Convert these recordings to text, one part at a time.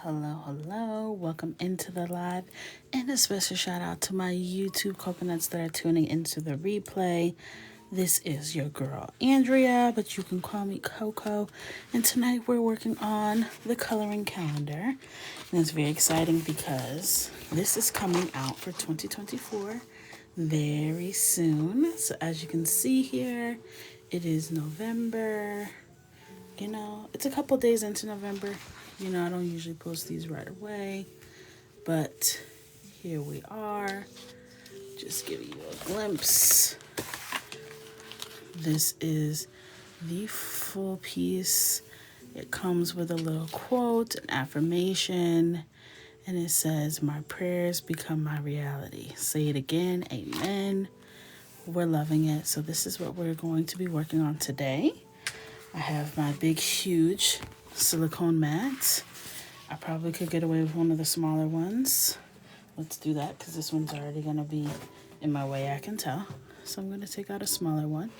Hello. Welcome into the live. And a special shout out to my YouTube coconuts that are tuning into the replay. This is your girl, Andrea, but you can call me Coco. And tonight we're working on the coloring calendar. And it's very exciting because this is coming out for 2024 very soon. So as you can see here, it is November. It's a couple days into November. I don't usually post these right away, but here we are. Just giving you a glimpse. This is the full piece. It comes with a little quote, an affirmation, and it says, "My prayers become my reality." Say it again, amen. We're loving it. So this is what we're going to be working on today. I have my big, huge silicone mat. I probably could get away with one of the smaller ones. Let's do that because this one's already going to be in my way, I can tell. So I'm going to take out a smaller one.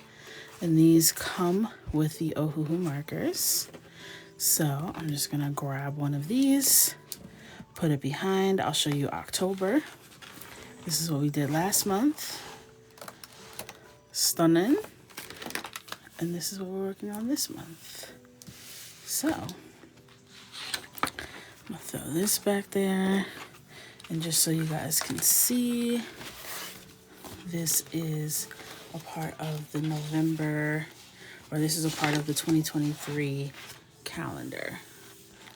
And these come with the Ohuhu markers. So I'm just going to grab one of these, put it behind. I'll show you October. This is what we did last month. Stunning. And this is what we're working on this month. So, I'm going to throw this back there. And just so you guys can see, this is a part of the this is a part of the 2023 calendar.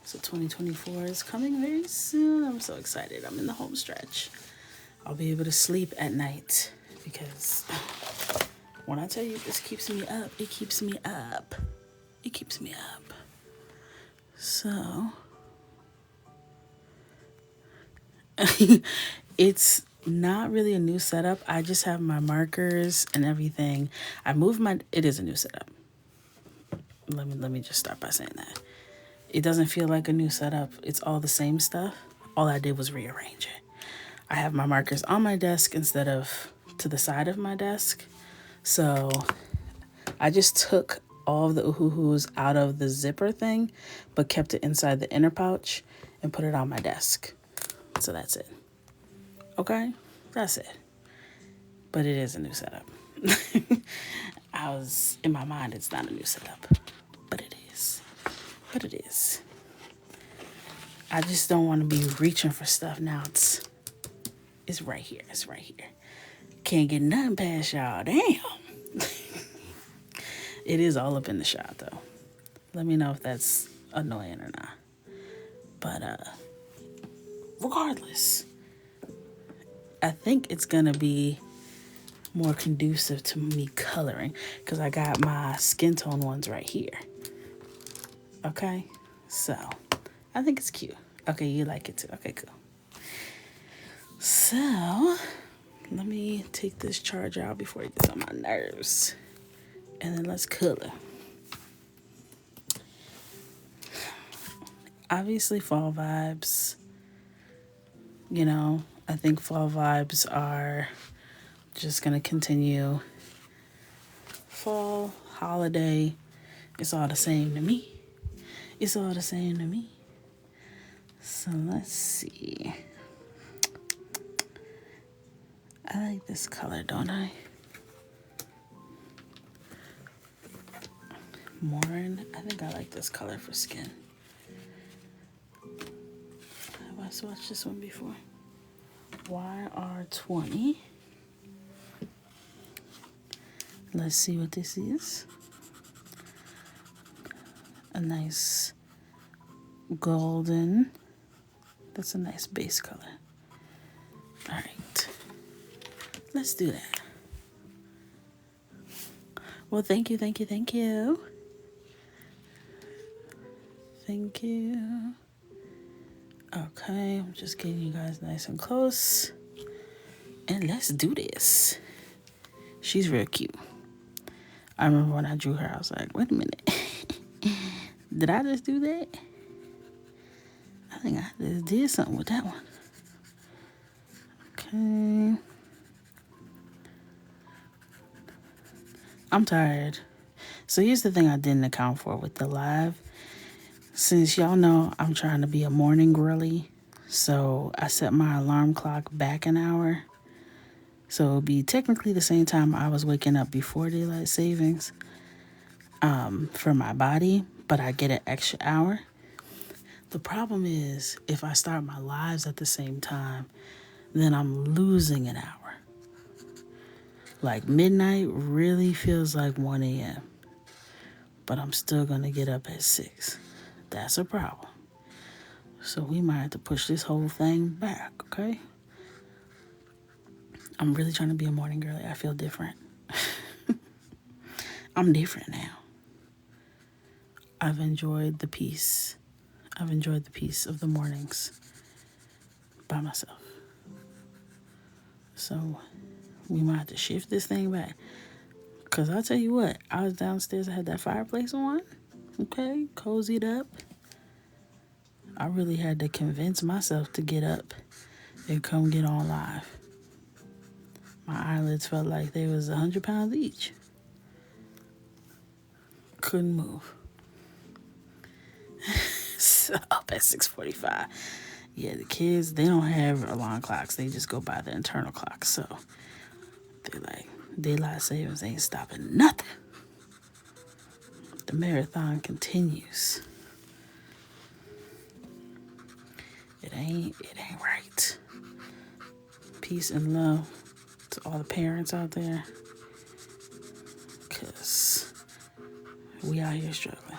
So 2024 is coming very soon. I'm so excited. I'm in the home stretch. I'll be able to sleep at night because when I tell you this keeps me up, it keeps me up. It keeps me up. So, it's not really a new setup. I just have my markers and everything. It is a new setup. Let me just start by saying that. It doesn't feel like a new setup. It's all the same stuff. All I did was rearrange it. I have my markers on my desk instead of to the side of my desk. So I just took all of the uhuhus out of the zipper thing, but kept it inside the inner pouch and put it on my desk. So that's it. Okay? That's it. But it is a new setup. In my mind, it's not a new setup. But it is. I just don't want to be reaching for stuff now. It's right here. Can't get nothing past y'all. Damn. It is all up in the shot, though. Let me know if that's annoying or not. But regardless, I think it's going to be more conducive to me coloring because I got my skin tone ones right here. Okay? So, I think it's cute. Okay, you like it too. Okay, cool. So, let me take this charger out before it gets on my nerves. And then let's color. Obviously, fall vibes. I think fall vibes are just going to continue. Fall, holiday, it's all the same to me. So let's see. I like this color, don't I? Morin. I think I like this color for skin. Have I swatched this one before? YR20. Let's see what this is. A nice golden. That's a nice base color. All right. Let's do that. Well, thank you. Thank you. Okay, I'm just getting you guys nice and close. And let's do this. She's real cute. I remember when I drew her, I was like, wait a minute. Did I just do that? I think I just did something with that one. Okay. I'm tired. So here's the thing I didn't account for with the live. Since y'all know I'm trying to be a morning girly, so I set my alarm clock back an hour. So it'll be technically the same time I was waking up before daylight savings for my body, but I get an extra hour. The problem is if I start my lives at the same time, then I'm losing an hour. Like midnight really feels like 1 a.m., but I'm still going to get up at 6. That's a problem. So we might have to push this whole thing back, okay? I'm really trying to be a morning girly. I feel different. I'm different now. I've enjoyed the peace. I've enjoyed the peace of the mornings by myself. So we might have to shift this thing back. Because I'll tell you what, I was downstairs, I had that fireplace on. Okay, cozied up. I really had to convince myself to get up and come get on live. My eyelids felt like they was 100 pounds each. Couldn't move. So up at 6:45. Yeah, the kids, they don't have alarm clocks. They just go by the internal clock. So they're like, daylight savings ain't stopping nothing. The marathon continues. It ain't right. Peace and love to all the parents out there. Because we out here struggling.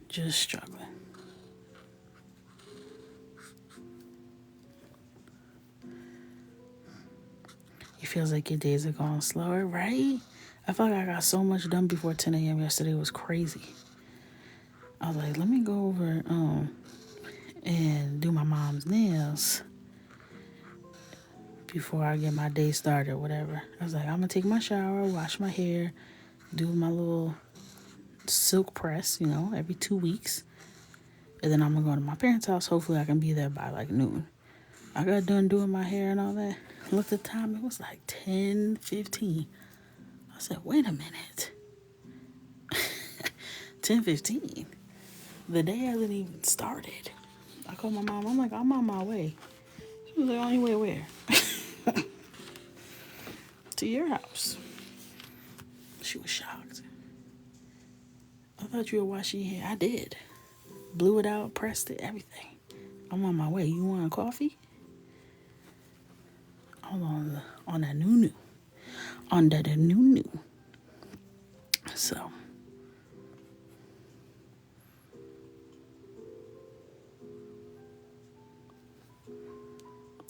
Just struggling. It feels like your days are going slower, right? I felt like I got so much done before 10 a.m. yesterday. It was crazy. I was like, let me go over and do my mom's nails before I get my day started or whatever. I was like, I'm going to take my shower, wash my hair, do my little silk press, every 2 weeks. And then I'm going to go to my parents' house. Hopefully I can be there by like noon. I got done doing my hair and all that. Looked at the time, it was like 10:15. I said, wait a minute. 10:15. The day hasn't even started. I called my mom. I'm like, I'm on my way. She was like, on your way where? To your house. She was shocked. I thought you were washing your hair. I did. Blew it out, pressed it, everything. I'm on my way. You want a coffee? I'm on that new. On that new. So.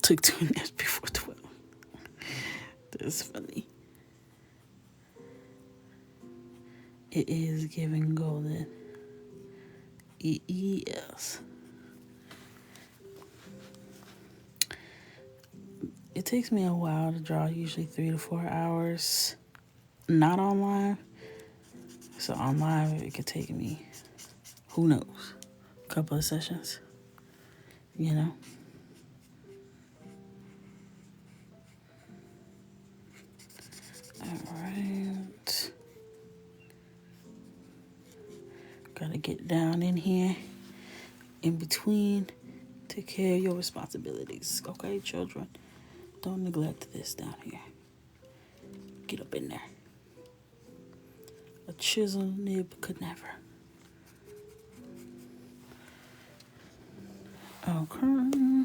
Took 2 naps before 12. That's funny. It is giving golden. Yes. It takes me a while to draw, usually 3 to 4 hours. Not online. So online, it could take me, who knows, a couple of sessions. Alright. Gotta get down in here, in between, take care of your responsibilities. Okay, children? Don't neglect this down here. Get up in there. A chisel nib could never. Okay.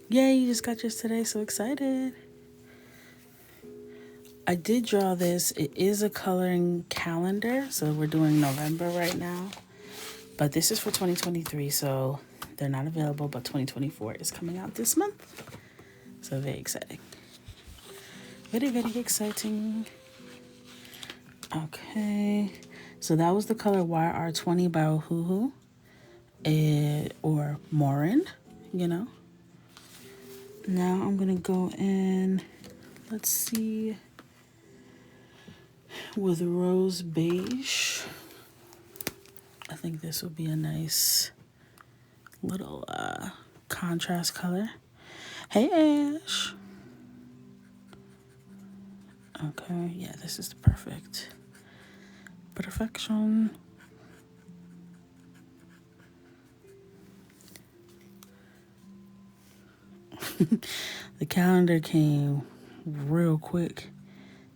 Yay, you just got yours today. So excited. I did draw this. It is a coloring calendar. So we're doing November right now. But this is for 2023. So they're not available. But 2024 is coming out this month. So very exciting. Very, very exciting. Okay. So that was the color YR20 by Ohuhu. Or Morin, Now I'm going to go in, let's see, with rose beige. I think this will be a nice little contrast color. Hey, Ash. Okay, yeah, this is the perfect Perfection. The calendar came real quick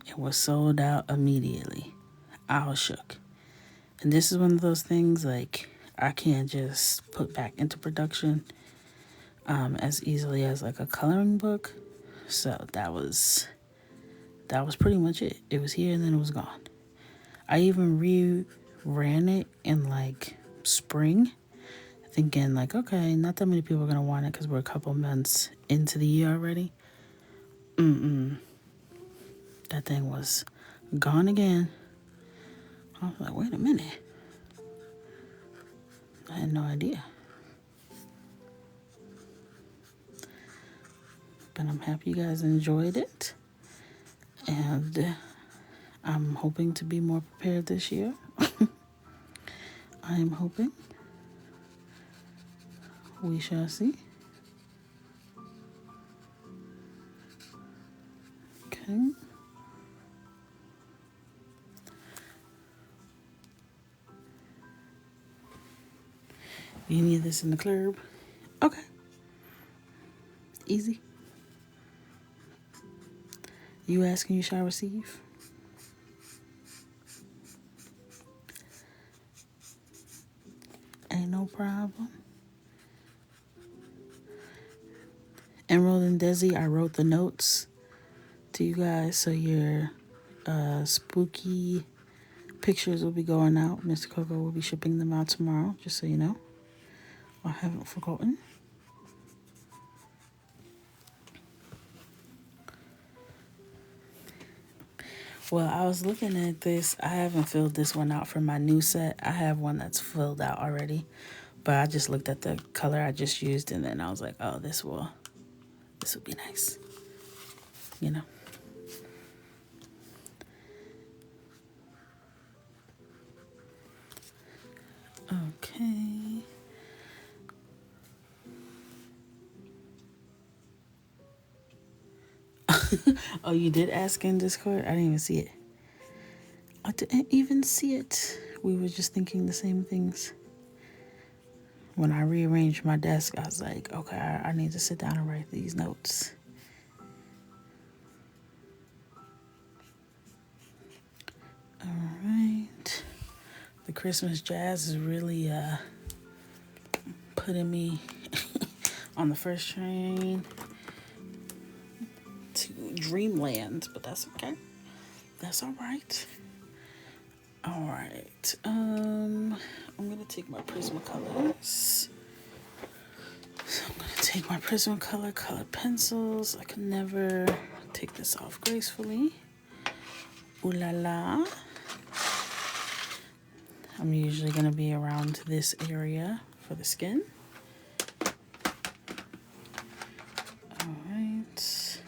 and was sold out immediately. I was shook. And this is one of those things like I can't just put back into production as easily as like a coloring book. So that was pretty much it. It was here and then it was gone. I even ran it in like spring, thinking like, okay, not that many people are gonna want it because we're a couple months into the year already. That thing was gone again. I was like, wait a minute. I had no idea. But I'm happy you guys enjoyed it. And I'm hoping to be more prepared this year. I am hoping. We shall see. Okay. You need this in the club? Okay. Easy. You ask and you shall receive. Ain't no problem. Emerald and Desi, I wrote the notes to you guys, so your spooky pictures will be going out. Mr. Coco will be shipping them out tomorrow, just so you know. I haven't forgotten. Well, I was looking at this. I haven't filled this one out for my new set. I have one that's filled out already, but I just looked at the color I just used, and then I was like, oh, this will be nice, you know. Okay. Oh, you did ask in Discord? I didn't even see it. I didn't even see it. We were just thinking the same things. When I rearranged my desk, I was like, okay, I need to sit down and write these notes. All right. The Christmas jazz is really putting me on the first train to dreamland, but that's okay. That's all right. All right. I'm gonna take my Prismacolors. So I'm gonna take my Prismacolor colored pencils. I can never take this off gracefully. Ooh la la. I'm usually gonna be around this area for the skin. All right.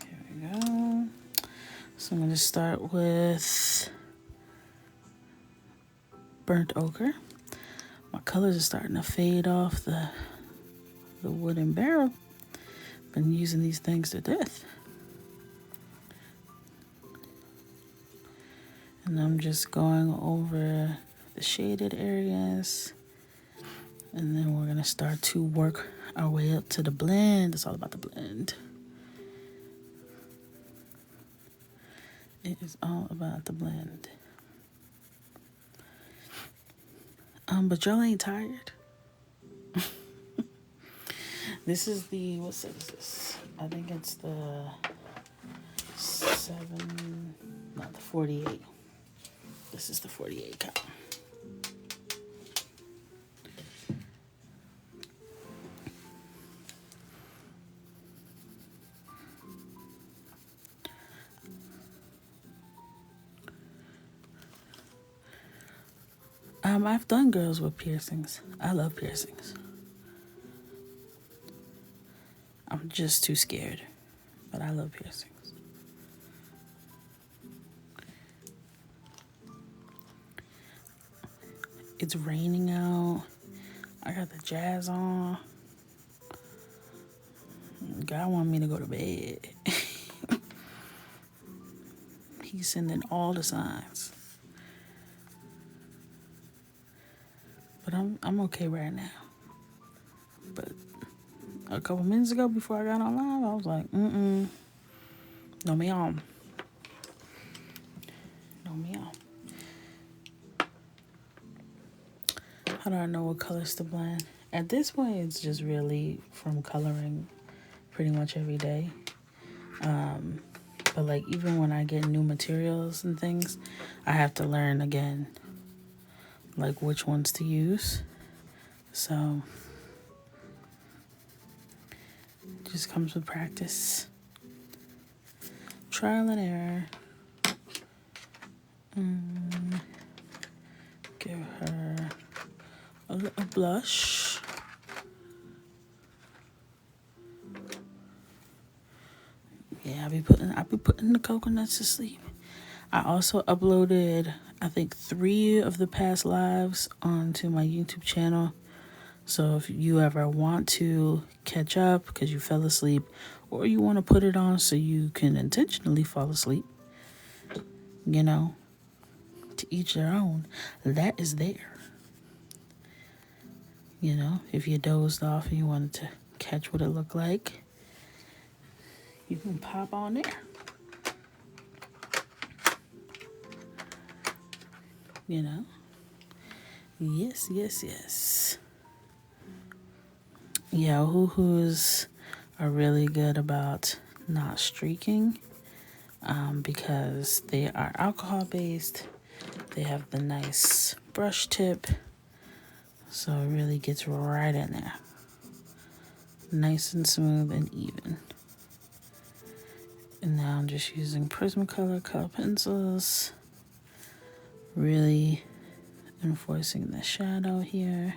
Here we go. So I'm gonna start with burnt ochre. My colors are starting to fade off the wooden barrel. Been using these things to death. And I'm just going over the shaded areas. And then we're gonna start to work our way up to the blend. It's all about the blend. It is all about the blend. But y'all ain't tired. This is the, what set is this? I think it's the 48. This is the 48 count. I've done girls with piercings. I love piercings. I'm just too scared, but I love piercings. It's raining out. I got the jazz on. God want me to go to bed. He's sending all the signs. But I'm okay right now. But a couple minutes ago, before I got on live, I was like, no meow. No meow. How do I know what colors to blend? At this point, it's just really from coloring pretty much every day. But like even when I get new materials and things, I have to learn again, like which ones to use. So it just comes with practice. Trial and error. Give her a little blush. Yeah, I be putting the coconuts to sleep. I also uploaded, I think, 3 of the past lives onto my YouTube channel. So if you ever want to catch up because you fell asleep, or you want to put it on so you can intentionally fall asleep, you know, to each their own, that is there. You know, if you dozed off and you wanted to catch what it looked like, you can pop on there. You know? Yes, yes, yes. Yeah, hoo-hoos are really good about not streaking because they are alcohol based. They have the nice brush tip, so it really gets right in there. Nice and smooth and even. And now I'm just using Prismacolor color pencils. Really enforcing the shadow here.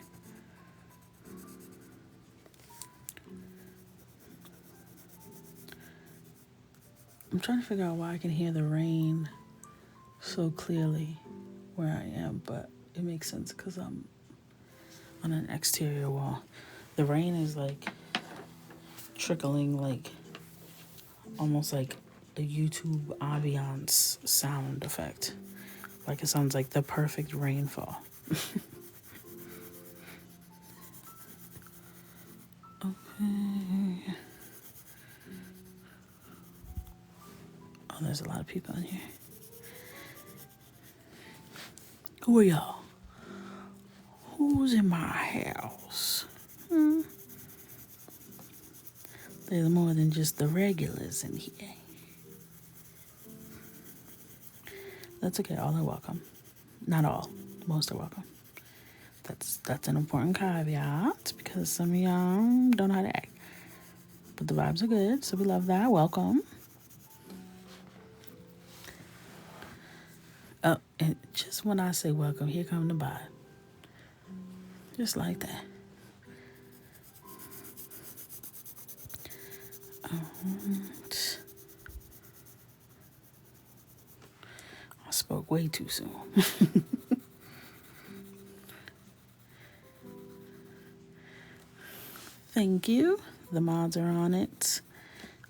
I'm trying to figure out why I can hear the rain so clearly where I am, but it makes sense because I'm on an exterior wall. The rain is like trickling, like almost like a YouTube ambiance sound effect. Like it sounds like the perfect rainfall. Okay. Oh, there's a lot of people in here. Who are y'all? Who's in my house? There's more than just the regulars in here. That's okay, all are welcome. Not all, most are welcome. That's an important caveat because some of y'all don't know how to act. But the vibes are good, so we love that. Welcome. Oh, and just when I say welcome, here come the vibe. Just like that. I spoke way too soon. Thank you. The mods are on it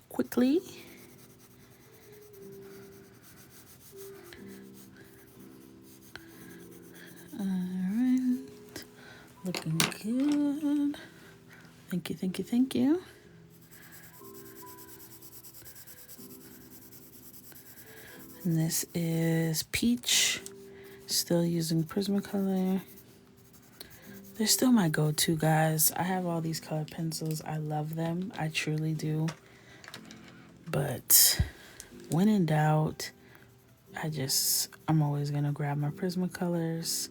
quickly. All right. Looking good. Thank you, thank you, thank you. And this is Peach. Still using Prismacolor. They're still my go-to, guys. I have all these colored pencils. I love them. I truly do. But when in doubt, I'm always going to grab my Prismacolors.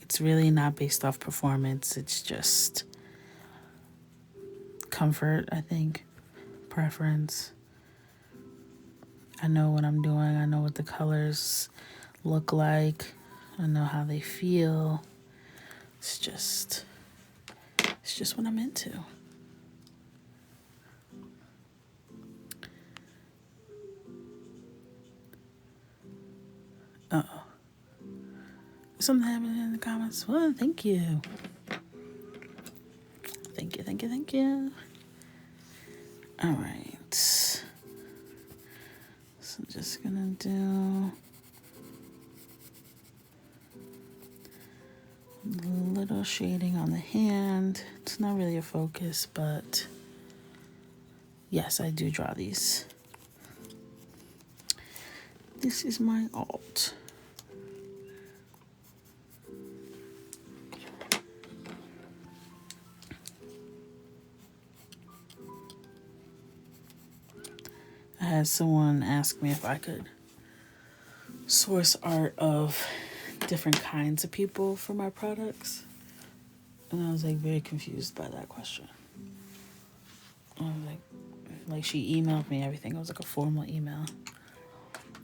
It's really not based off performance. It's just comfort, I think. Preference. I know what I'm doing. I know what the colors look like. I know how they feel. It's just what I'm into. Uh-oh. Something happening in the comments. Well, thank you. Thank you, thank you, thank you. All right. So just gonna do a little shading on the hand. It's not really a focus, but yes, I do draw these. This is my alt. I had someone ask me if I could source art of different kinds of people for my products. And I was like very confused by that question. I was like she emailed me everything. It was like a formal email.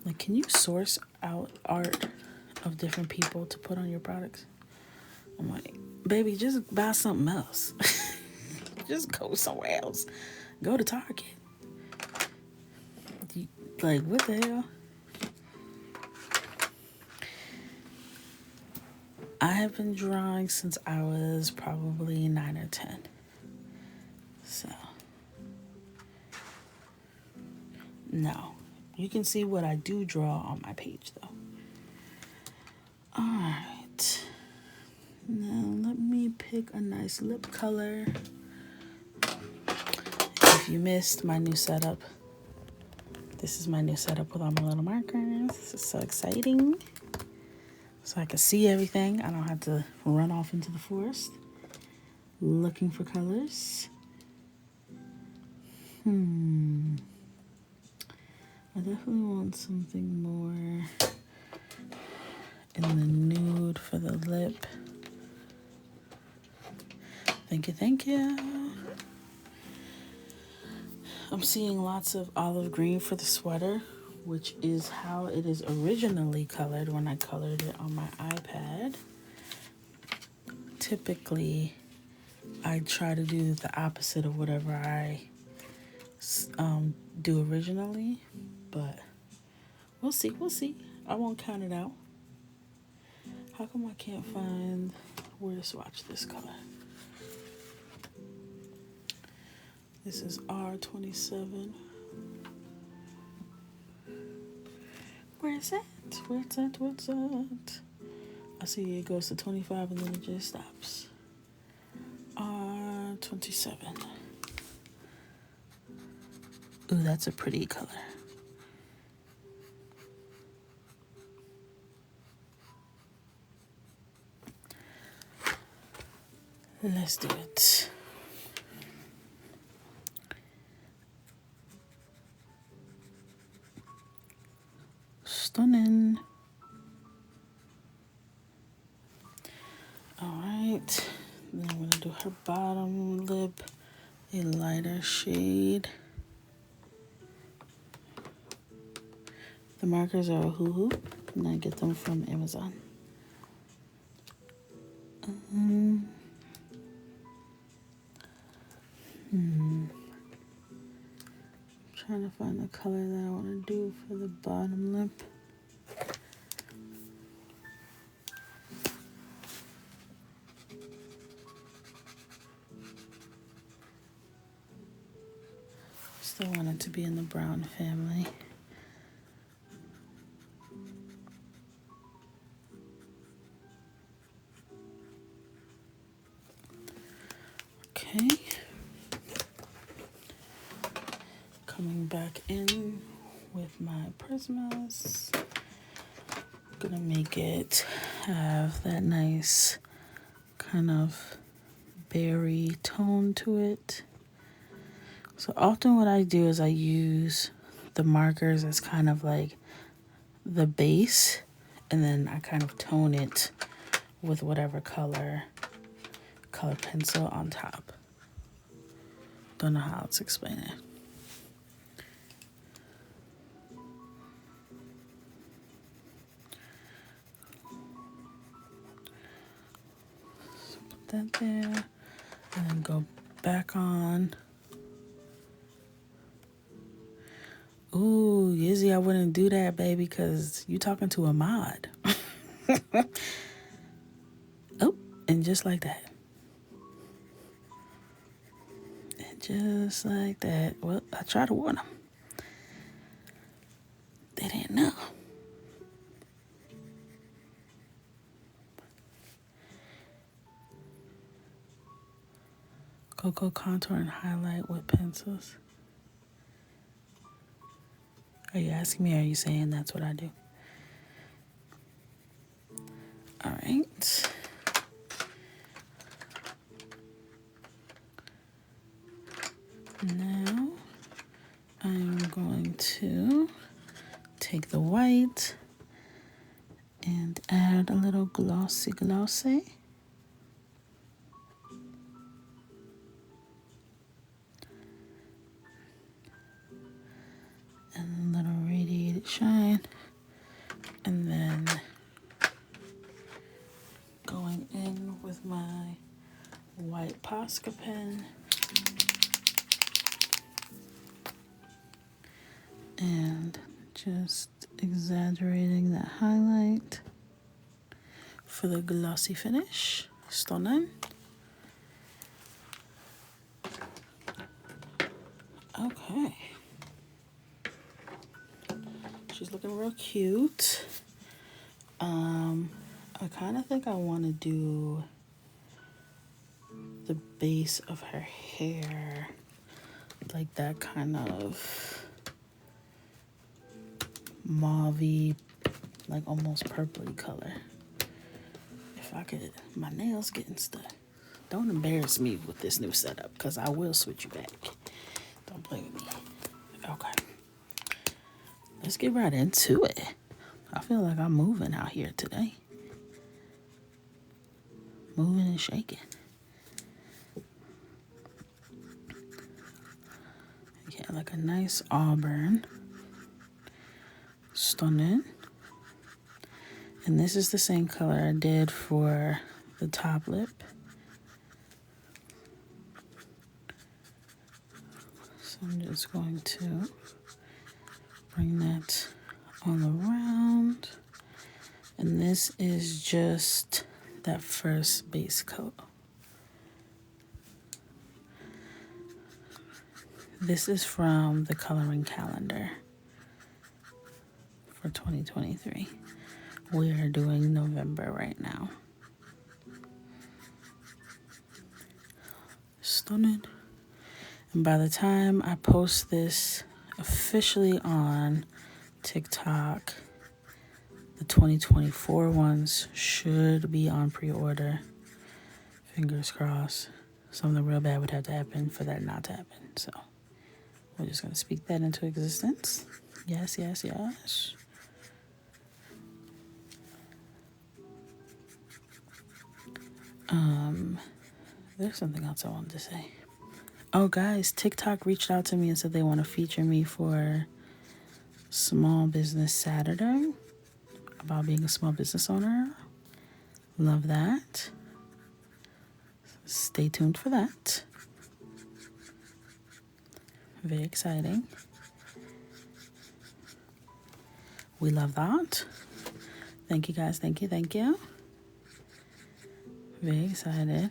Like, can you source out art of different people to put on your products? I'm like, baby, just buy something else. Just go somewhere else. Go to Target. Like, what the hell? I have been drawing since I was probably 9 or 10. So, no. You can see what I do draw on my page, though. Alright. Now, let me pick a nice lip color. If you missed my new setup, this is my new setup with all my little markers. This is so exciting. So I can see everything. I don't have to run off into the forest looking for colors. I definitely want something more in the nude for the lip. Thank you, thank you. I'm seeing lots of olive green for the sweater, which is how it is originally colored when I colored it on my iPad. Typically, I try to do the opposite of whatever I do originally, but we'll see. I won't count it out. How come I can't find where to swatch this color? This is R27. Where's that? Where's that? I see it goes to 25 and then it just stops. R27. Ooh, that's a pretty color. Let's do it. Stunning. Alright. Then I'm going to do her bottom lip a lighter shade. The markers are a hoo-hoo, and I get them from Amazon. Trying to find the color that I want to do for the bottom lip. Still want it to be in the brown family. Okay. Coming back in with my Prismas. Gonna make it have that nice kind of berry tone to it. So often what I do is I use the markers as kind of like the base, and then I kind of tone it with whatever color pencil on top. Don't know how else to explain it. So put that there, and then go back on. Ooh, Yizzy, I wouldn't do that, baby, because you talking to a mod. Oh, and just like that. And just like that. Well, I try to warn them. They Coco contour and highlight with pencils. Are you asking me or are you saying that's what I do? All right. Now I'm going to take the white and add a little glossy. And a little radiated shine. And then going in with my white Posca pen and just exaggerating that highlight for the glossy finish. Stunning. Okay. She's looking real cute. I kind of think I want to do the base of her hair like that kind of mauve-y, like almost purpley color. If I could, my nails getting stuck. Don't embarrass me with this new setup because I will switch you back. Don't play with me. Okay. Let's get right into it. I feel like I'm moving out here today. Moving and shaking. Yeah, like a nice auburn. Stunning. And this is the same color I did for the top lip. So I'm just going to bring that all around. And this is just that first base coat. This is from the coloring calendar for 2023. We are doing November right now. Stunning. And by the time I post this officially on TikTok, the 2024 ones should be on pre-order. Fingers crossed. Something real bad would have to happen for that not to happen. So we're just going to speak that into existence. Yes. There's something else I wanted to say. Oh, guys, TikTok reached out to me and said they want to feature me for Small Business Saturday about being a small business owner. Love that. Stay tuned for that. Very exciting. We love that. Thank you, guys. Thank you. Very excited.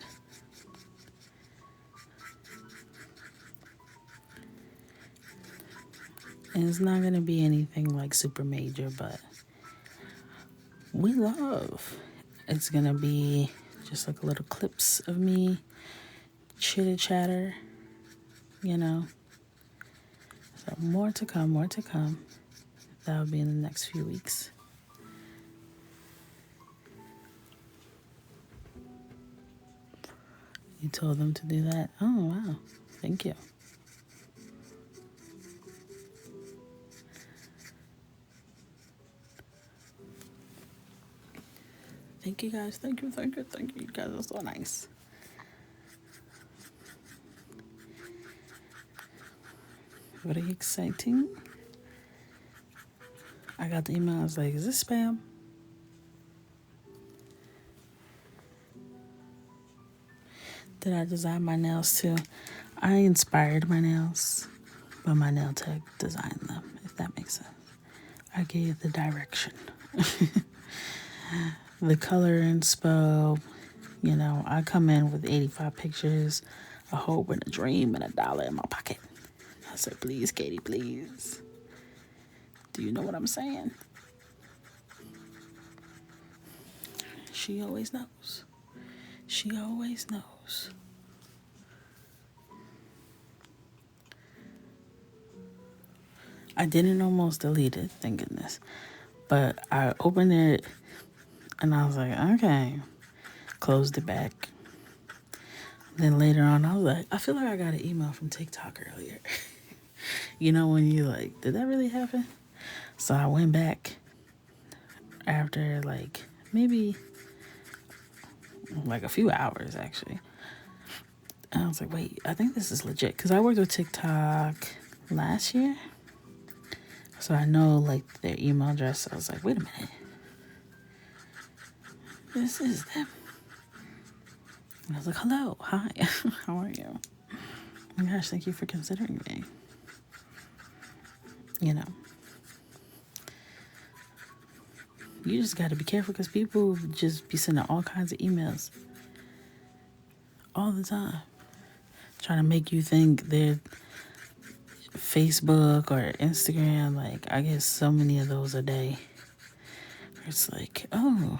And it's not going to be anything like super major, but we love. It's going to be just like little clips of me, chitter chatter, you know. So more to come. That'll be in the next few weeks. You told them to do that? Oh, wow. Thank you. Thank you, guys. Thank you. You guys are so nice. Very exciting. I got the email. I was like, is this spam? Did I design my nails too? I inspired my nails, but my nail tech designed them, if that makes sense. I gave the direction. The color inspo, you know, I come in with 85 pictures, a hope and a dream and $1 in my pocket. I said, please, Katie, please. Do you know what I'm saying? She always knows. I didn't almost delete it, thank goodness. But I opened it and I was like, okay, closed it back. Then later on, I was like, I feel like I got an email from TikTok earlier. You know, when you like, did that really happen? So I went back after like maybe like a few hours actually. And I was like, wait, I think this is legit. Because I worked with TikTok last year. So I know like their email address. I was like, wait a minute. This is them. And I was like, hello, hi, how are you? Oh my gosh, thank you for considering me. You know, you just got to be careful because people just be sending all kinds of emails all the time, trying to make you think they're Facebook or Instagram. Like, I get so many of those a day. It's like, oh,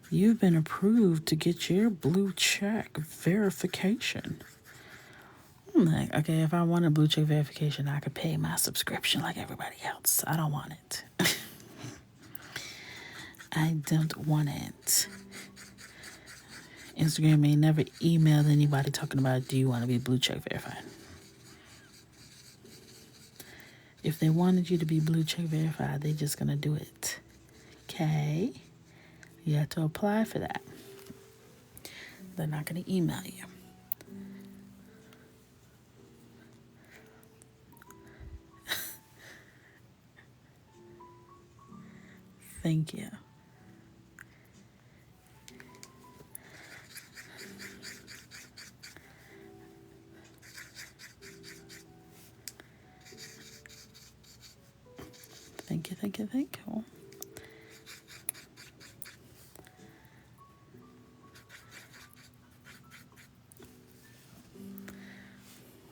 you've been approved to get your blue check verification. I'm like, okay, if I want a blue check verification, I could pay my subscription like everybody else. I don't want it. I don't want it. Instagram may never email anybody talking about, do you want to be blue check verified? If they wanted you to be blue check verified, they're just going to do it. Okay? You have to apply for that. They're not going to email you. Thank you. Thank you, thank you, thank you.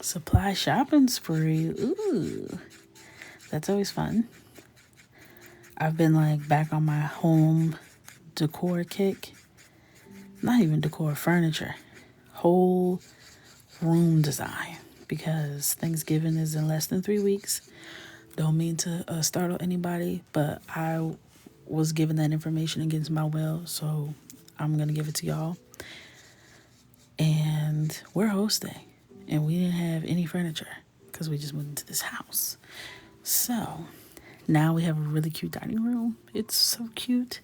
Supply shopping spree. Ooh, that's always fun. I've been like back on my home decor kick. Not even decor, furniture. Whole room design. Because Thanksgiving is in less than 3 weeks. Don't mean to startle anybody, but I was given that information against my will, so I'm going to give it to y'all. And we're hosting. And we didn't have any furniture because we just moved into this house. So now we have a really cute dining room. It's so cute.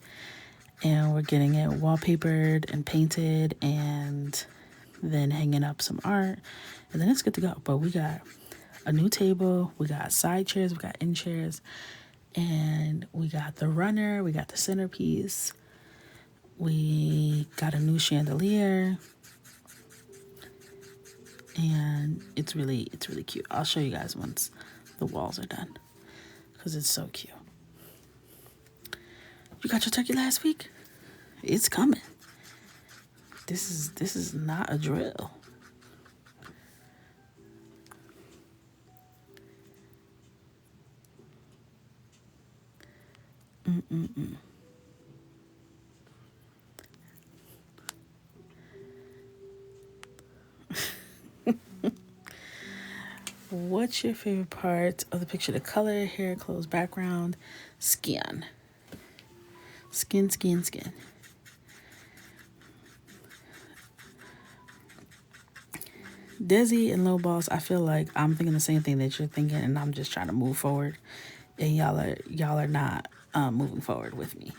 And we're getting it wallpapered and painted and then hanging up some art. And then it's good to go. But we got a new table. We got side chairs. We got end chairs. And we got the runner. We got the centerpiece. We got a new chandelier. And it's really cute. I'll show you guys once the walls are done because it's so cute. You got your turkey last week? It's coming. This is not a drill. What's your favorite part of the picture? The color, hair, clothes, background, skin. Skin. Desi and Low Boss, I feel like I'm thinking the same thing that you're thinking, and I'm just trying to move forward, and y'all are not moving forward with me.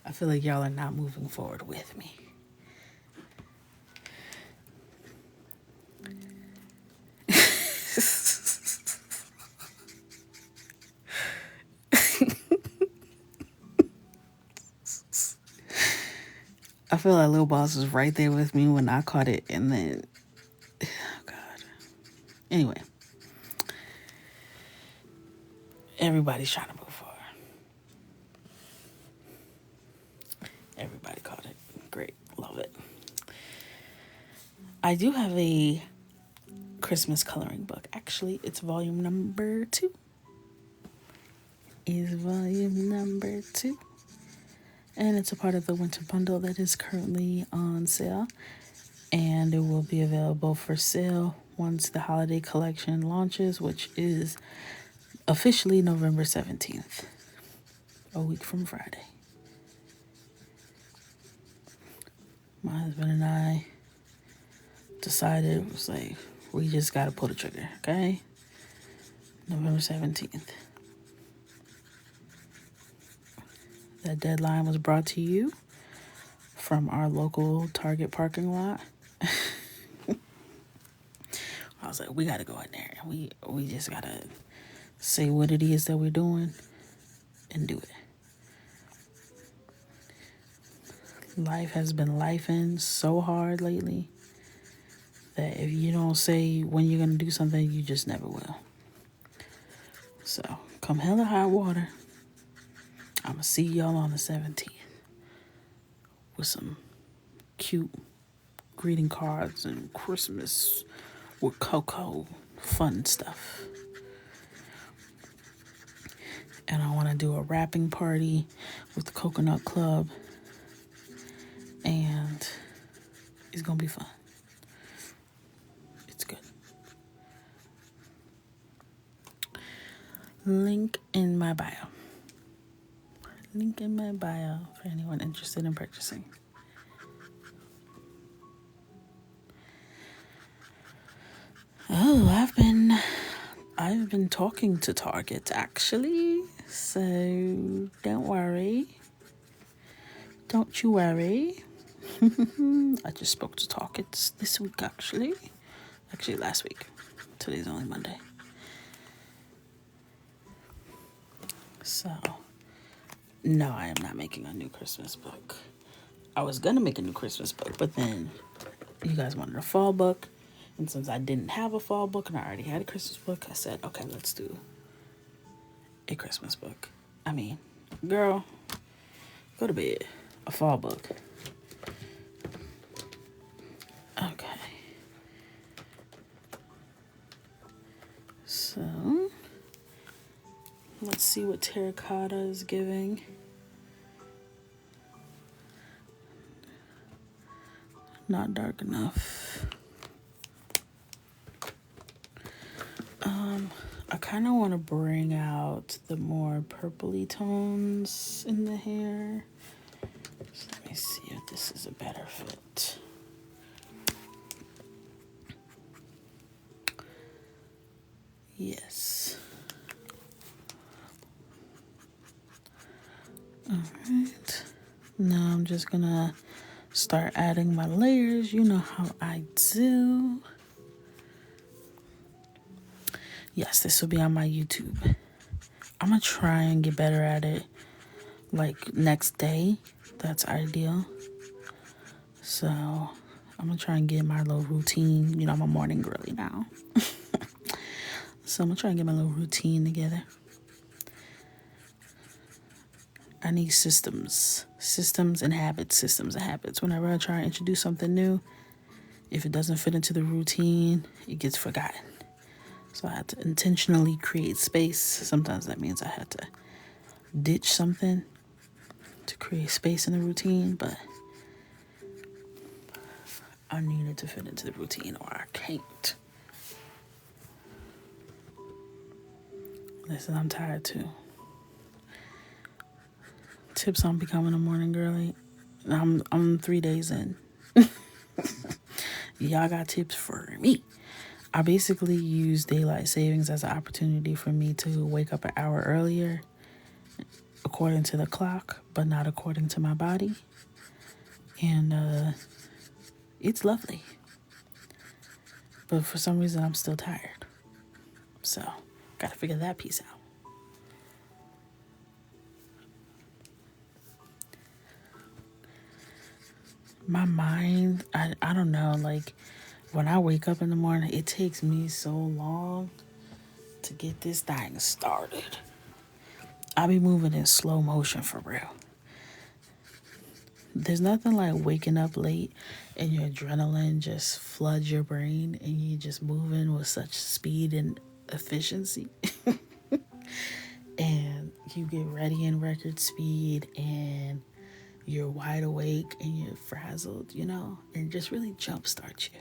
I feel like y'all are not moving forward with me. I feel like Lil Boss was right there with me when I caught it, and then, oh God. Anyway, everybody's trying to move forward. Everybody caught it. Great, love it. I do have a Christmas coloring book. Actually, it's volume number 2. Is volume number 2. And it's a part of the winter bundle that is currently on sale. And it will be available for sale once the holiday collection launches, which is officially November 17th, a week from Friday. My husband and I decided, it was like, we just got to pull the trigger, okay? November 17th. That deadline was brought to you from our local Target parking lot. I was like, we got to go in there. We just got to say what it is that we're doing and do it. Life has been lifing so hard lately that if you don't say when you're going to do something, you just never will. So, come hell or high water, I'm going to see y'all on the 17th with some cute greeting cards and Christmas with Coco fun stuff. And I want to do a wrapping party with the Coconut Club. And it's going to be fun. It's good. Link in my bio. Link in my bio for anyone interested in purchasing. Oh, I've been talking to Target actually. So don't worry. Don't you worry. I just spoke to Target this week actually. Actually last week. Today's only Monday. So, no, I am not making a new Christmas book. I was going to make a new Christmas book, but then you guys wanted a fall book. And since I didn't have a fall book and I already had a Christmas book, I said, okay, let's do a Christmas book. I mean, girl, go to bed. A fall book. Okay. So, let's see what terracotta is giving. Not dark enough. I kind of want to bring out the more purpley tones in the hair. So let me see if this is a better fit. Yes. All right. Now I'm just gonna start adding my layers. You know how I do. Yes, this will be on my YouTube. I'm gonna try and get better at it like next day. That's ideal. So I'm gonna try and get my little routine. You know, I'm a morning girly now. So I'm gonna try and get my little routine together. I need systems and habits. Whenever I try and introduce something new, if it doesn't fit into the routine, it gets forgotten. So I have to intentionally create space. Sometimes that means I have to ditch something to create space in the routine, but I need it to fit into the routine or I can't. Listen, I'm tired too. Tips on becoming a morning girly. I'm 3 days in. Y'all got tips for me. I basically use daylight savings as an opportunity for me to wake up an hour earlier according to the clock, but not according to my body. And it's lovely. But for some reason, I'm still tired. So, gotta figure that piece out. My mind, I don't know, like when I wake up in the morning, it takes me so long to get this thing started. I be moving in slow motion for real. There's nothing like waking up late and your adrenaline just floods your brain and you're just moving with such speed and efficiency. And you get ready in record speed and you're wide awake and you're frazzled, you know, and just really jumpstart you.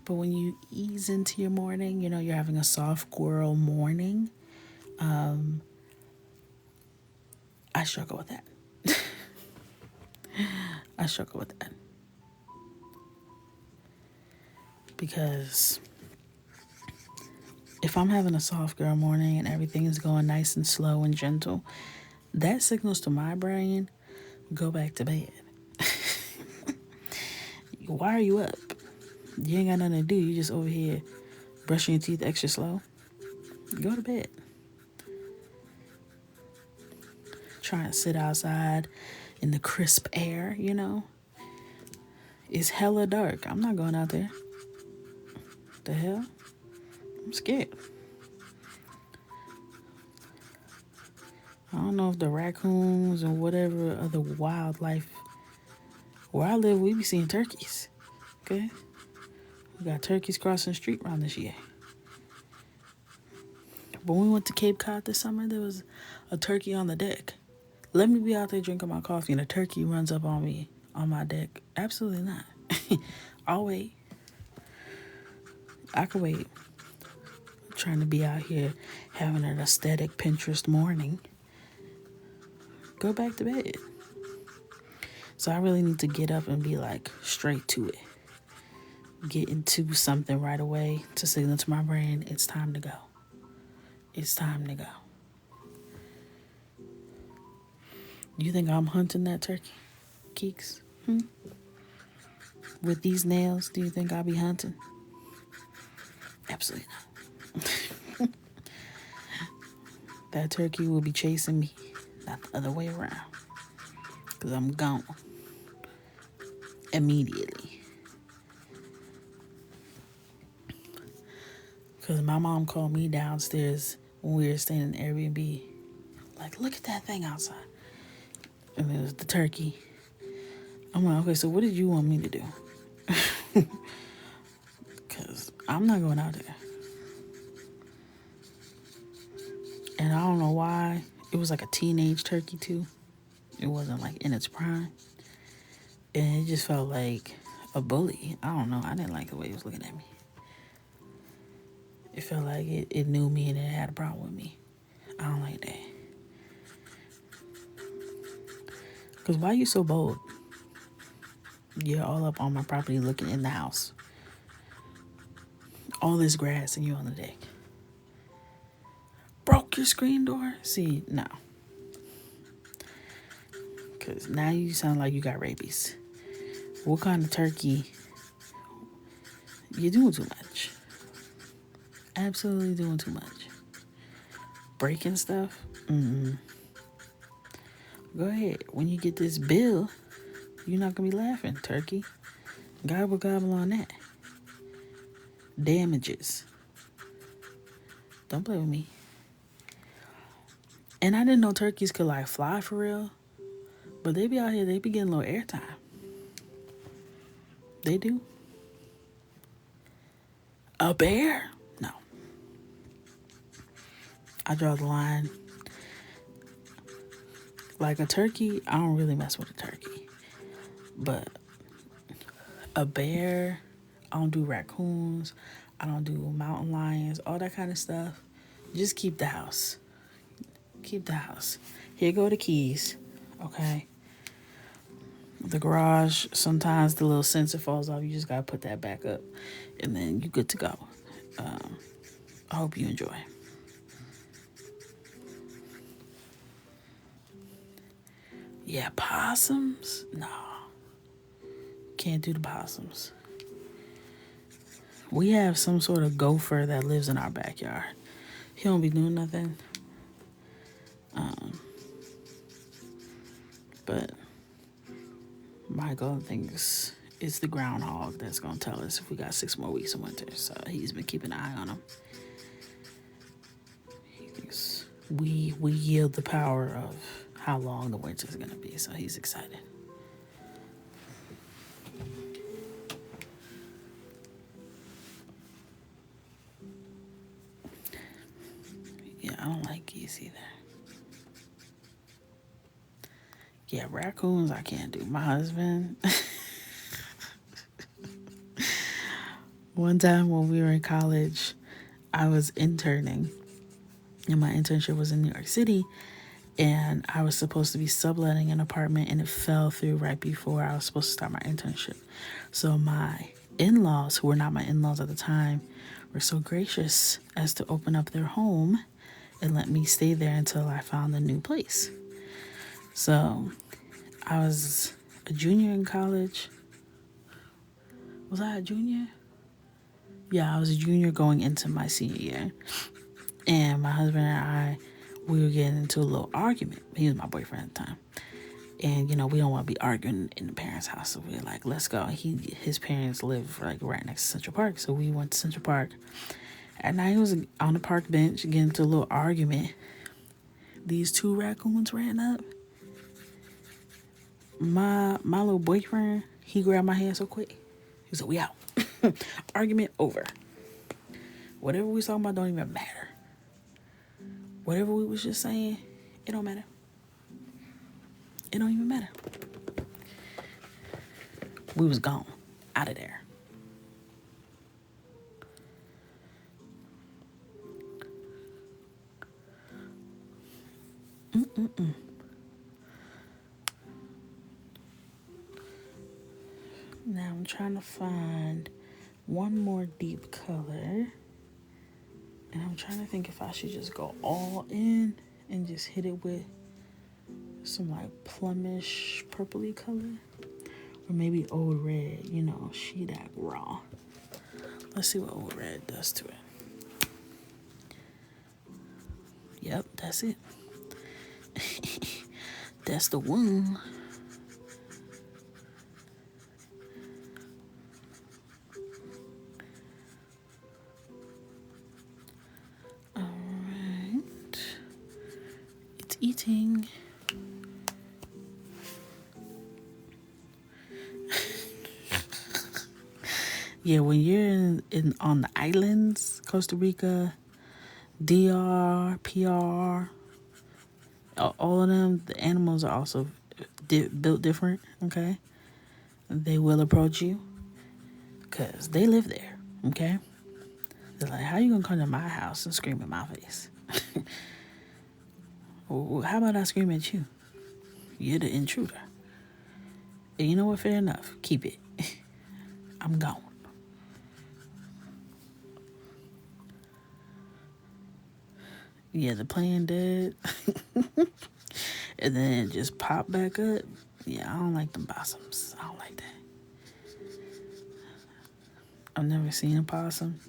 But when you ease into your morning, you're having a soft girl morning. I struggle with that. I struggle with that. Because if I'm having a soft girl morning and everything is going nice and slow and gentle, that signals to my brain, go back to bed. Why are you up? You ain't got nothing to do. You just over here brushing your teeth extra slow. Go to bed. Try and sit outside in the crisp air, It's hella dark. I'm not going out there. The hell? I'm scared. I don't know if the raccoons or whatever other wildlife. Where I live, we be seeing turkeys. Okay? We got turkeys crossing the street around this year. When we went to Cape Cod this summer, there was a turkey on the deck. Let me be out there drinking my coffee and a turkey runs up on me on my deck. Absolutely not. I'll wait. I could wait. I'm trying to be out here having an aesthetic Pinterest morning. Go back to bed. So I really need to get up and be like straight to it. Get into something right away to signal to my brain, it's time to go. It's time to go. You think I'm hunting that turkey, Keeks? With these nails, do you think I'll be hunting? Absolutely not. That turkey will be chasing me, not the other way around. Because I'm gone. Immediately. Because my mom called me downstairs when we were staying in Airbnb. Like, look at that thing outside. And it was the turkey. I'm like, okay, so what did you want me to do? Because I'm not going out there. And I don't know why. It was like a teenage turkey, too. It wasn't like in its prime. And it just felt like a bully. I don't know. I didn't like the way it was looking at me. It felt like it knew me and it had a problem with me. I don't like that. Because why are you so bold? You're all up on my property looking in the house. All this grass and you on the deck. Broke your screen door? See, no. Because now you sound like you got rabies. What kind of turkey? You're doing too much. Absolutely doing too much. Breaking stuff? Go ahead. When you get this bill, you're not going to be laughing, turkey. Gobble, gobble on that. Damages. Don't play with me. And I didn't know turkeys could, like, fly for real. But they be out here, they be getting a little airtime. They do. A bear? No. I draw the line. Like a turkey, I don't really mess with a turkey. But a bear, I don't do raccoons. I don't do mountain lions, all that kind of stuff. Just keep the house. Keep the house. Here go the keys, okay? The garage, sometimes the little sensor falls off. You just gotta put that back up. And then you're good to go. I hope you enjoy. Yeah, possums? No. Can't do the possums. We have some sort of gopher that lives in our backyard. He don't be doing nothing. But Michael thinks it's the groundhog that's going to tell us if we got 6 more weeks of winter. So he's been keeping an eye on him. He thinks we yield the power of how long the winter is going to be. So he's excited. Yeah, I don't like geese either. Yeah, raccoons I can't do. My husband, One time when we were in college, I was interning, and my internship was in New York City, and I was supposed to be subletting an apartment, and it fell through right before I was supposed to start my internship. So my in-laws, who were not my in-laws at the time, were so gracious as to open up their home and let me stay there until I found a new place. So I was a junior in college. Was I a junior? Yeah, I was a junior going into my senior year. And my husband and I, we were getting into a little argument. He was my boyfriend at the time. And, we don't want to be arguing in the parents' house. So we were like, let's go. His parents live like right next to Central Park. So we went to Central Park. At night, he was on the park bench getting into a little argument. These two raccoons ran up. My little boyfriend, he grabbed my hand so quick. He said, we out. Argument over. Whatever we was talking about don't even matter. Whatever we was just saying, it don't matter. It don't even matter. We was gone. Out of there. Now I'm trying to find one more deep color. And I'm trying to think if I should just go all in and just hit it with some like plumish purpley color. Or maybe Old Red, she that raw. Let's see what Old Red does to it. Yep, that's it. That's the one. Alright. It's eating. Yeah, when you're in on the islands, Costa Rica, DR, PR, all of them, the animals are also built different, okay? They will approach you because they live there, okay? They're like, how you gonna come to my house and scream in my face? Well, how about I scream at you? You're the intruder. And you know what? Fair enough. Keep it. I'm gone. Yeah, the plane dead. And then it just popped back up. Yeah, I don't like them possums. I don't like that. I've never seen a possum.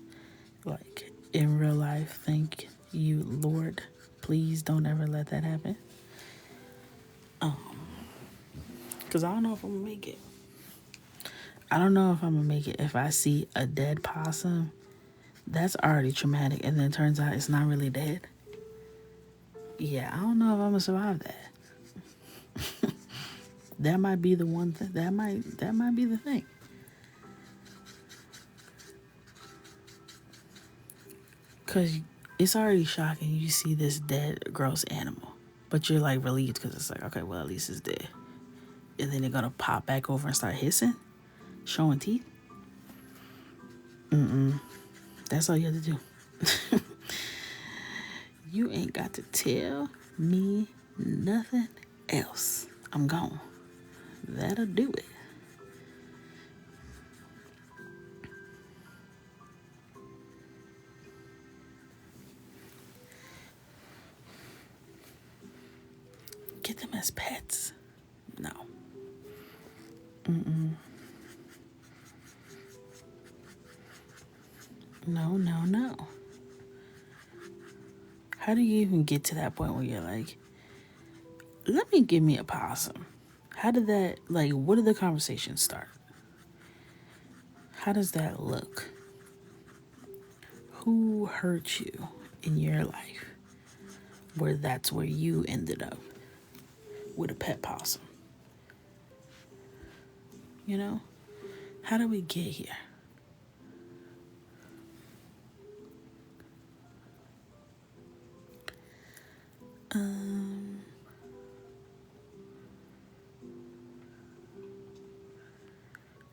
Like, in real life, thank you, Lord. Please don't ever let that happen. Because I don't know if I'm going to make it. I don't know if I'm going to make it. If I see a dead possum, that's already traumatic. And then it turns out it's not really dead. Yeah, I don't know if I'm going to survive that. That might be the one thing. That might be the thing. Because it's already shocking. You see this dead, gross animal. But you're like relieved because it's like, okay, well, at least it's dead. And then they're going to pop back over and start hissing, showing teeth. That's all you have to do. You ain't got to tell me nothing else. I'm gone. That'll do it. Get them as pets. No. No. How do you even get to that point where you're like, let me give me a possum? How did that, like, what did the conversation start? How does that look? Who hurt you in your life where that's where you ended up with a pet possum? How did we get here?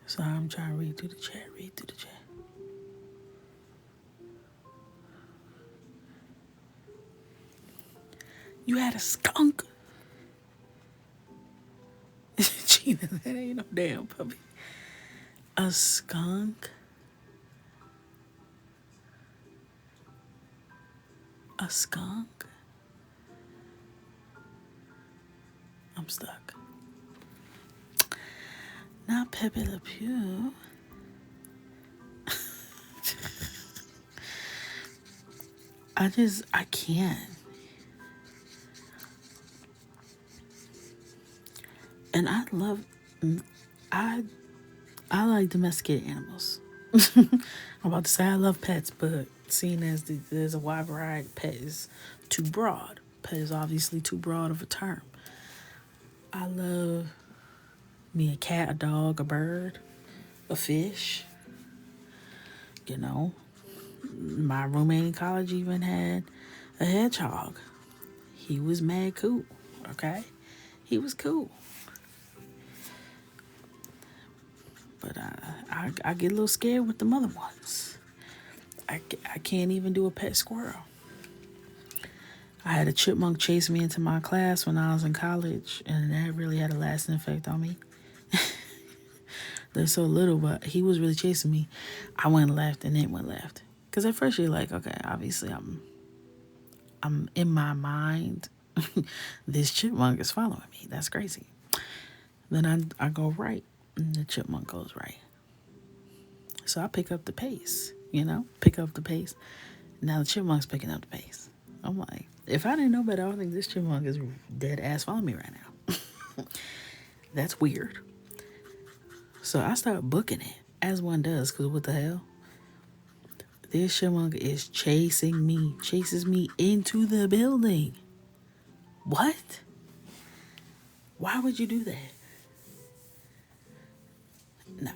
So I'm trying to read through the chat. You had a skunk? Gina, that ain't no damn puppy. A skunk? A skunk? I'm stuck. Not Pepe Le Pew. I can't. And I I like domesticated animals. I'm about to say I love pets, but seeing as there's a wide variety, pet is too broad. Pet is obviously too broad of a term. I love me a cat, a dog, a bird, a fish. You know, my roommate in college even had a hedgehog. He was mad cool, okay? He was cool. But I get a little scared with the other ones. I can't even do a pet squirrel. I had a chipmunk chase me into my class when I was in college, and that really had a lasting effect on me. They're so little, but he was really chasing me. I went left, and it went left. Because at first you're like, okay, obviously I'm in my mind. This chipmunk is following me. That's crazy. Then I go right, and the chipmunk goes right. So I pick up the pace, pick up the pace. Now the chipmunk's picking up the pace. I'm like, if I didn't know better, I would think this chipmunk is dead ass following me right now. That's weird. So I start booking it, as one does, because what the hell? This chipmunk is chases me into the building. What? Why would you do that? No.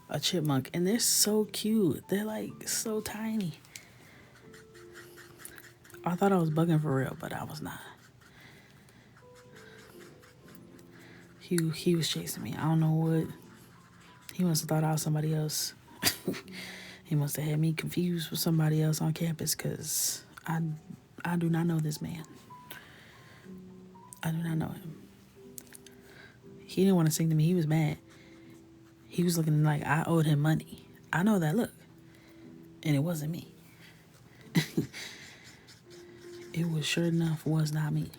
A chipmunk, and they're so cute. They're like so tiny. I thought I was bugging for real, but I was not. He was chasing me. I don't know what. He must have thought I was somebody else. He must have had me confused with somebody else on campus, because I do not know this man. I do not know him. He didn't want to sing to me. He was mad. He was looking like I owed him money. I know that look. And it wasn't me. It was sure enough was not me.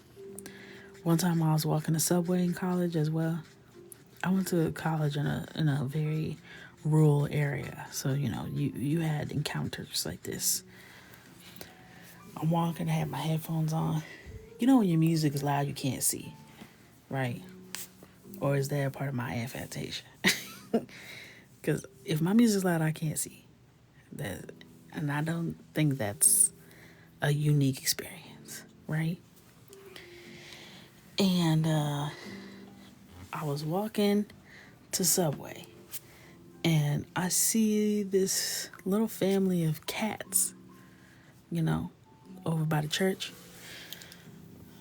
One time I was walking the subway in college as well. I went to college in a very rural area. So, you had encounters like this. I'm walking, I have my headphones on. You know when your music is loud, you can't see, right? Or is that a part of my affectation? Because if my music's loud, I can't see. And I don't think that's a unique experience, right? And I was walking to Subway, and I see this little family of cats, over by the church.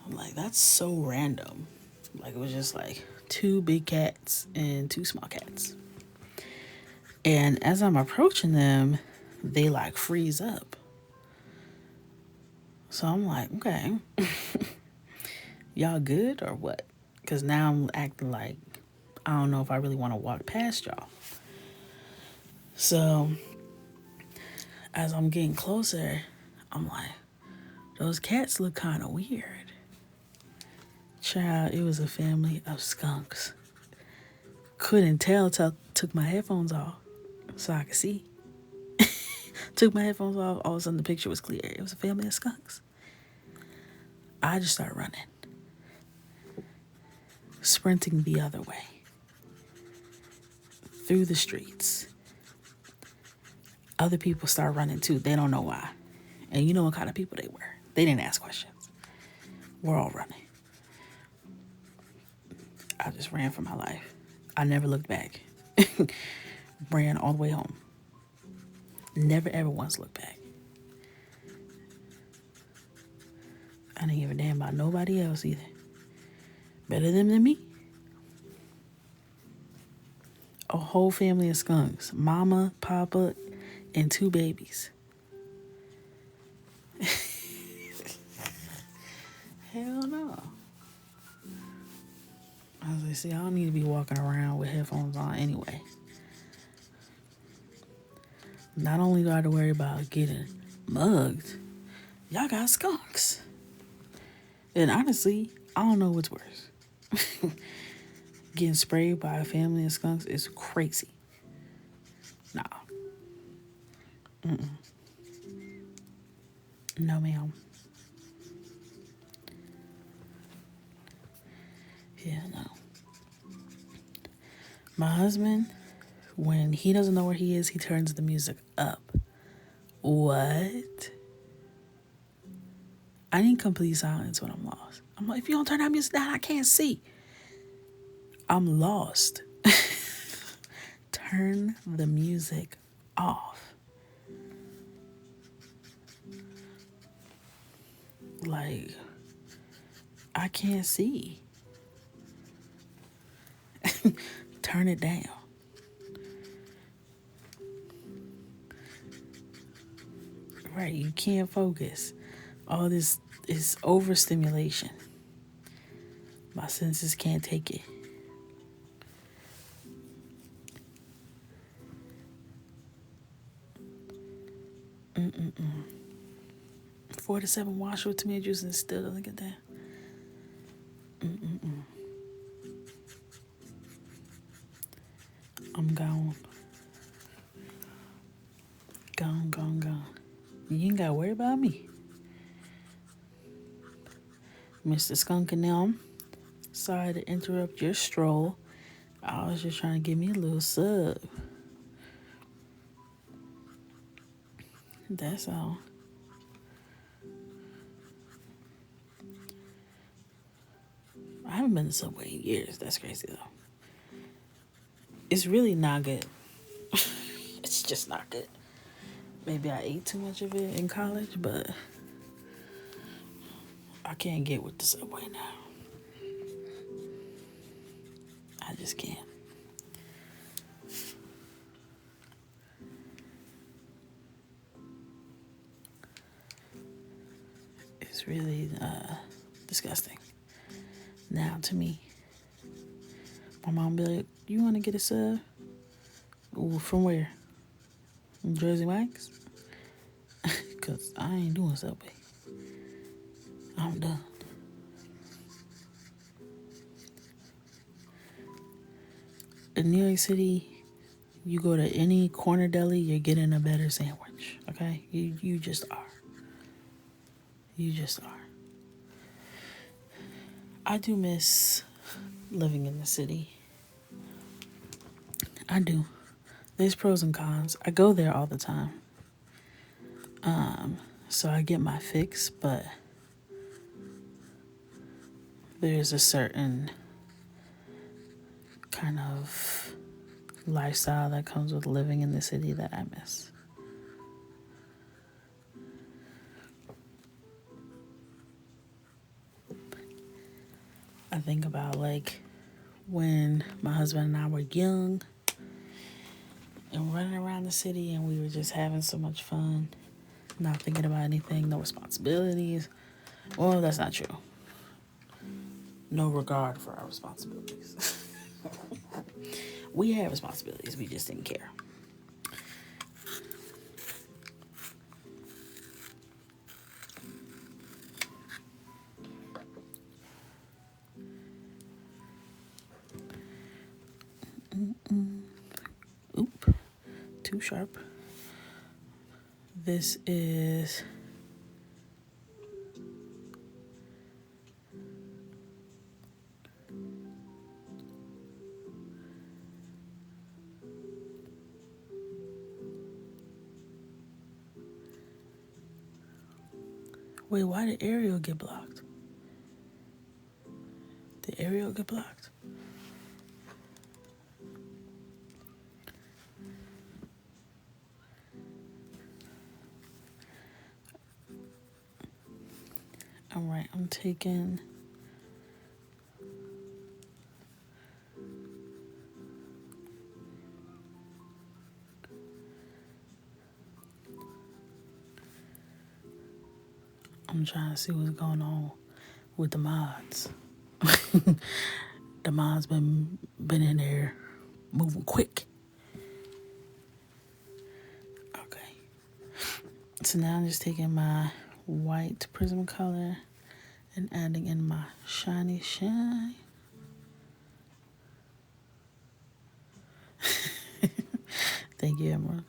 I'm like, that's so random. Like, it was just like 2 big cats and 2 small cats. And as I'm approaching them, they like freeze up. So I'm like, okay, y'all good or what? Because now I'm acting like I don't know if I really want to walk past y'all. So as I'm getting closer, I'm like, those cats look kind of weird. Child, it was a family of skunks. Couldn't tell till I took my headphones off so I could see. Took my headphones off, all of a sudden the picture was clear. It was a family of skunks. I just started running. Sprinting the other way. Through the streets. Other people start running too. They don't know why. And you know what kind of people they were. They didn't ask questions. We're all running. I just ran for my life. I never looked back. Ran all the way home. Never ever once looked back. I didn't give a damn about nobody else either. Better them than me. A whole family of skunks. Mama, papa, and 2 babies. Hell no. I was like, see, I don't need to be walking around with headphones on anyway. Not only do I have to worry about getting mugged, y'all got skunks. And honestly, I don't know what's worse. Getting sprayed by a family of skunks is crazy. Nah. Mm-mm. No, ma'am. Yeah, no. My husband, when he doesn't know where he is, he turns the music up. What? I need complete silence when I'm lost. I'm like, if you don't turn that music down, I can't see. I'm lost. Turn the music off. Like, I can't see. Turn it down. Right, you can't focus. All this is overstimulation. My senses can't take it. Mm-mm-mm. 4 to 7 wash with tomato juice and it still doesn't get down. Mm-mm-mm. I'm gone. Gone. You ain't gotta worry about me. Mr. Skunk and them. Sorry to interrupt your stroll. I was just trying to give me a little sub. That's all. I haven't been to Subway in years. That's crazy though. It's really not good. It's just not good. Maybe I ate too much of it in college, but I can't get with the Subway now. I just can't. It's really disgusting. Now, to me, my mom be like, you want to get a sub? Ooh, from where? From Jersey Mike's? Because I ain't doing Subway. I'm done. In New York City, you go to any corner deli, you're getting a better sandwich. Okay? You just are. You just are. I do miss living in the city. I do. There's pros and cons. I go there all the time. So I get my fix, but there's a certain kind of lifestyle that comes with living in the city that I miss. I think about like when my husband and I were young and running around the city and we were just having so much fun, not thinking about anything, no responsibilities. Well, that's not true. No regard for our responsibilities. We had responsibilities, we just didn't care. Oop, too sharp. This is wait, why did Ariel get blocked? Did Ariel get blocked? Alright, I'm taking I'm trying to see what's going on with the mods. The mods been in there moving quick. Okay. So now I'm just taking my white Prismacolor and adding in my shiny shine. Thank you, Emerald.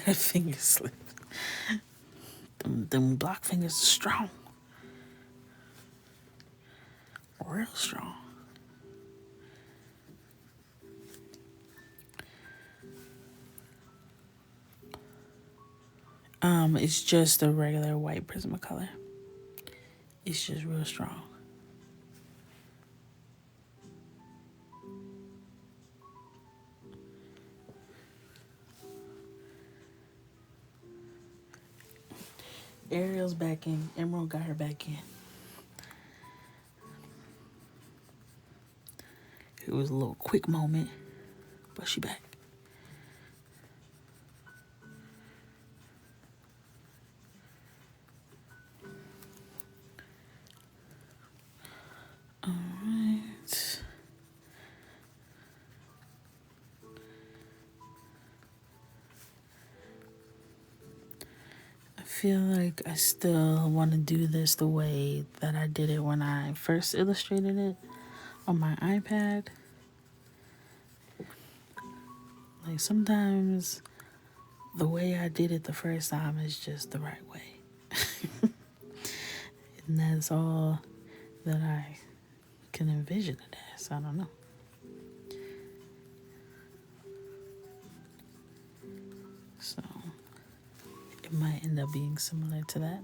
Finger slip. Them block fingers are strong. Real strong. It's just a regular white Prismacolor. It's just real strong. Ariel's back in. Emerald got her back in. It was a little quick moment, but she back. Alright. I feel like I still want to do this the way that I did it when I first illustrated it on my iPad. Like sometimes the way I did it the first time is just the right way. And that's all that I can envision it as. I don't know. So it might end up being similar to that.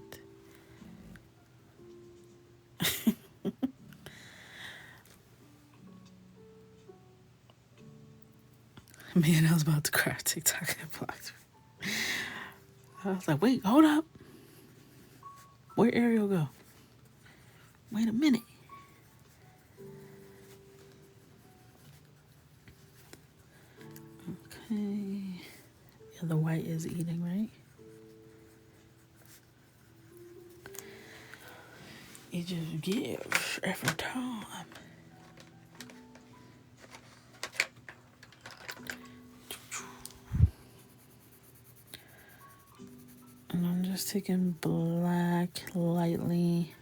Man, I was about to cry. TikTok had blocked me. I was like, wait, hold up. Where'd Ariel go? Wait a minute. Okay. Yeah, the white is eating, right? It just gives every time. And I'm just taking black lightly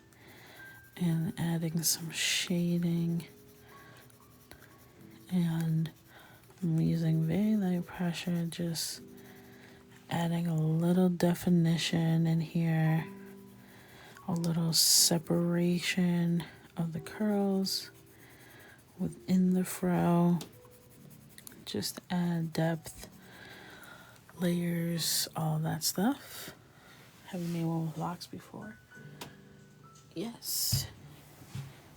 and adding some shading. And I'm using very light pressure, just adding a little definition in here, a little separation of the curls within the fro, just to add depth, layers, all that stuff. Have you made one with locks before? Yes.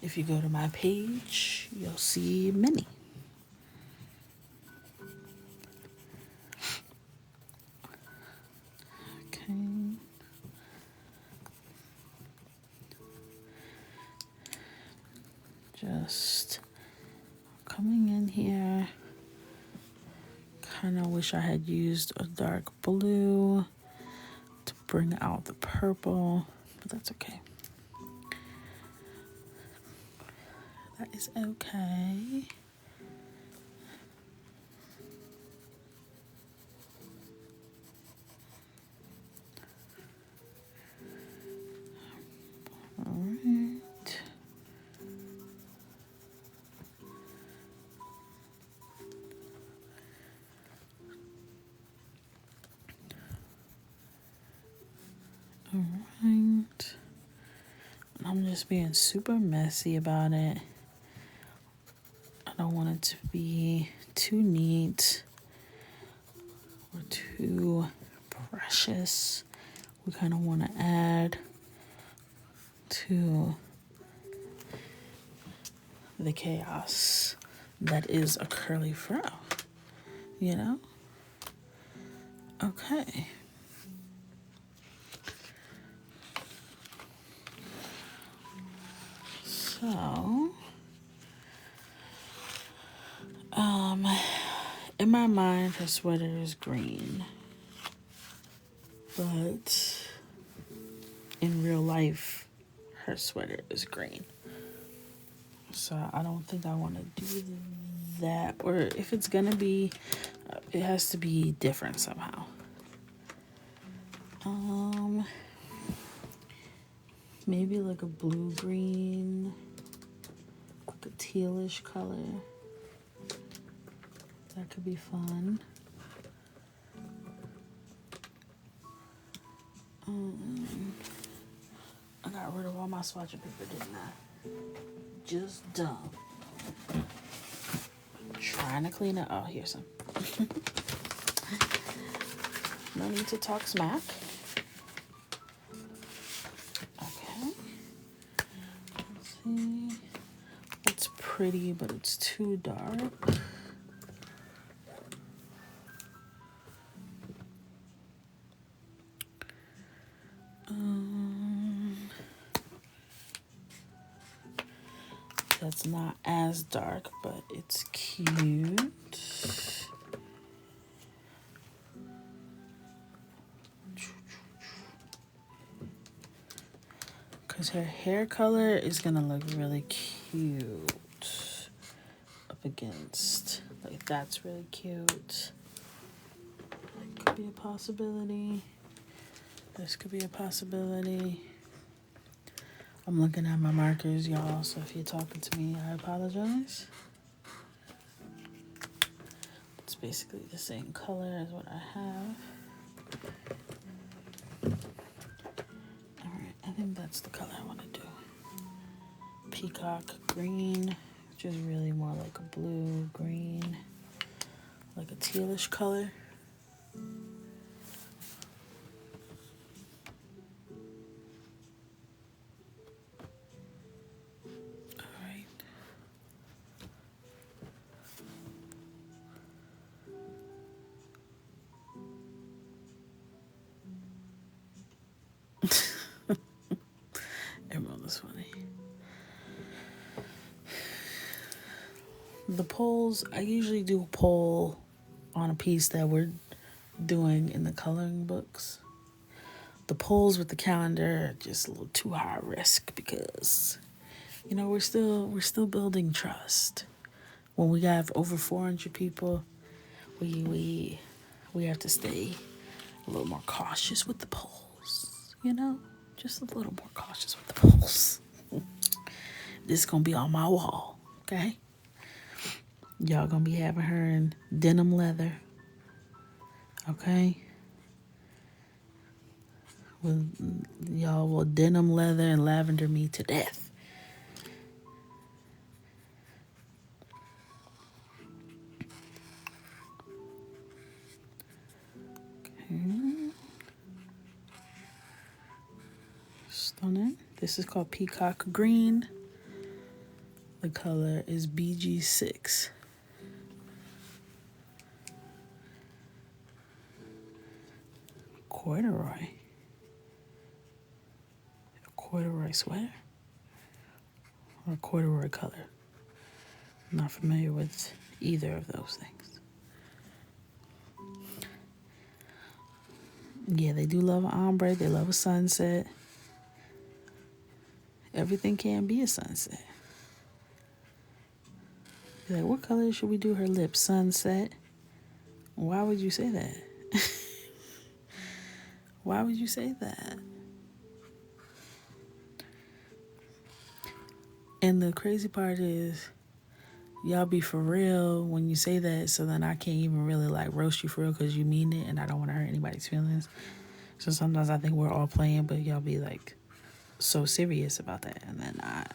If you go to my page, you'll see many. Okay. Just coming in here. Kind of wish I had used a dark blue to bring out the purple, but that's okay. That is okay. All right. All right. I'm just being super messy about it. I don't want it to be too neat or too precious. We kind of want to add to the chaos that is a curly fro, you know? Okay. So, in my mind, her sweater is green, but in real life, her sweater is green. So I don't think I want to do that. Or if it's gonna be, it has to be different somehow. Maybe like a blue green, like a tealish color. That could be fun. I got rid of all my swatching paper, didn't I? Just dumb. Trying to clean it. Oh, here's some. No need to talk smack. Okay. Let's see. It's pretty, but it's too dark. That's not as dark, but it's cute. Because her hair color is going to look really cute up against. Like, that's really cute. Could be a possibility. This could be a possibility. I'm looking at my markers, y'all, so if you're talking to me, I apologize. It's basically the same color as what I have. Alright, I think that's the color I want to do. Peacock green, which is really more like a blue green, like a tealish color. Emerald is funny. The polls, I usually do a poll on a piece that we're doing in the coloring books. The polls with the calendar are just a little too high risk because, you know, we're still building trust. When we have over 400 people, we have to stay a little more cautious with the polls, you know? Just a little more cautious with the polls. This is gonna be on my wall, okay? Y'all gonna be having her in denim leather, okay? Y'all will denim leather and lavender me to death. Okay. Stunning. This is called Peacock Green. The color is BG6. Corduroy. A corduroy sweater? Or a corduroy color? I'm not familiar with either of those things. Yeah, they do love an ombre. They love a sunset. Everything can be a sunset. Be like, what color should we do her lips? Sunset? Why would you say that? Why would you say that? And the crazy part is, y'all be for real when you say that, so then I can't even really like roast you for real because you mean it and I don't want to hurt anybody's feelings. So sometimes I think we're all playing, but y'all be like so serious about that, and then I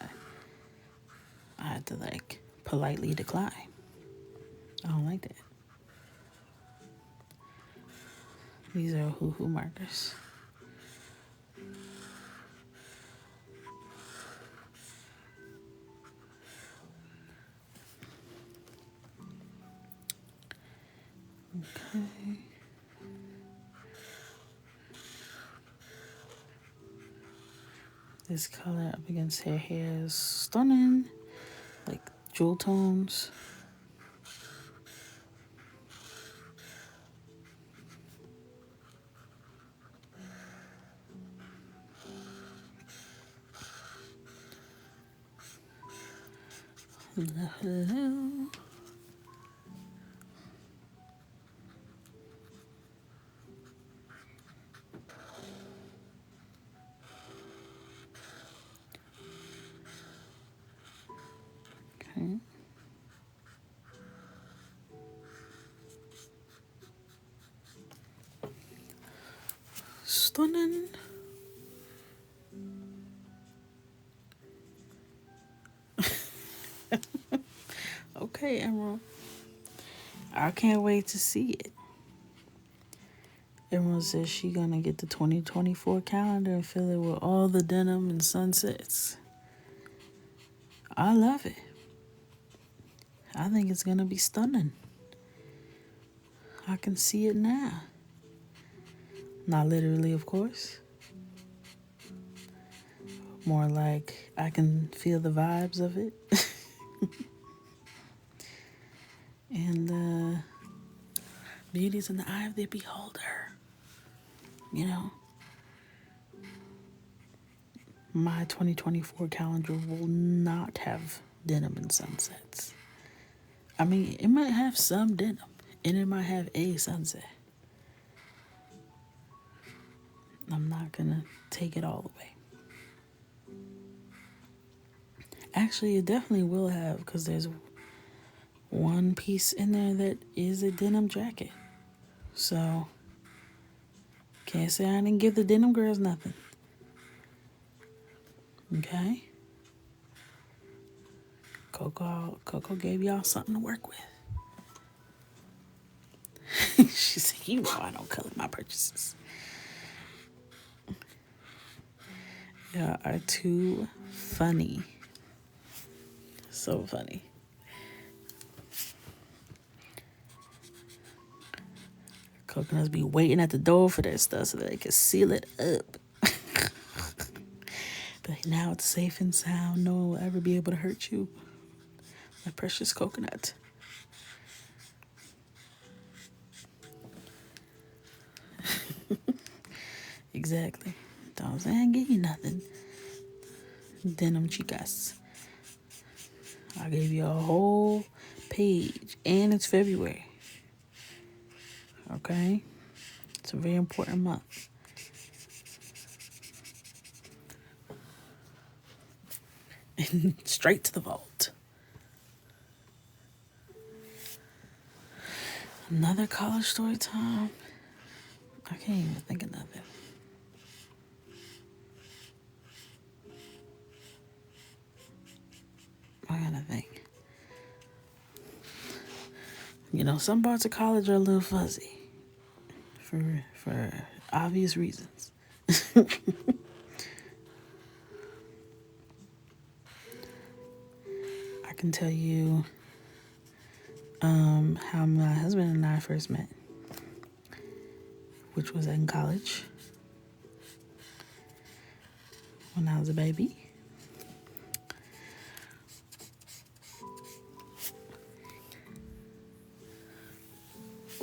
had to like politely decline. I don't like that. These are hoo-hoo markers. Okay. this color up against her hair is stunning. Like jewel tones. Hello. Okay. Stunning. Okay, Emerald. I can't wait to see it. Emerald says she gonna get the 2024 calendar and fill it with all the denim and sunsets. I love it. I think it's gonna be stunning. I can see it now. Not literally, of course. More like I can feel the vibes of it. And beauty's in the eye of the beholder. You know? My 2024 calendar will not have denim and sunsets. I mean, it might have some denim, and it might have a sunset. I'm not gonna take it all away. Actually, it definitely will have, because there's one piece in there that is a denim jacket. So, can't say I didn't give the denim girls nothing. Okay? Coco gave y'all something to work with. She said, you know I don't color my purchases. Y'all are too funny. So funny. Coconuts be waiting at the door for that stuff so that they can seal it up. But now it's safe and sound. No one will ever be able to hurt you. My precious coconut. Exactly. Don't say I ain't give you nothing. Denim chicas. I gave you a whole page. And it's February. Okay? It's a very important month. And straight to the vault. Another college story time. I can't even think of nothing. I gotta think. You know, some parts of college are a little fuzzy. For obvious reasons. I can tell you how my husband and I first met, which was in college when I was a baby.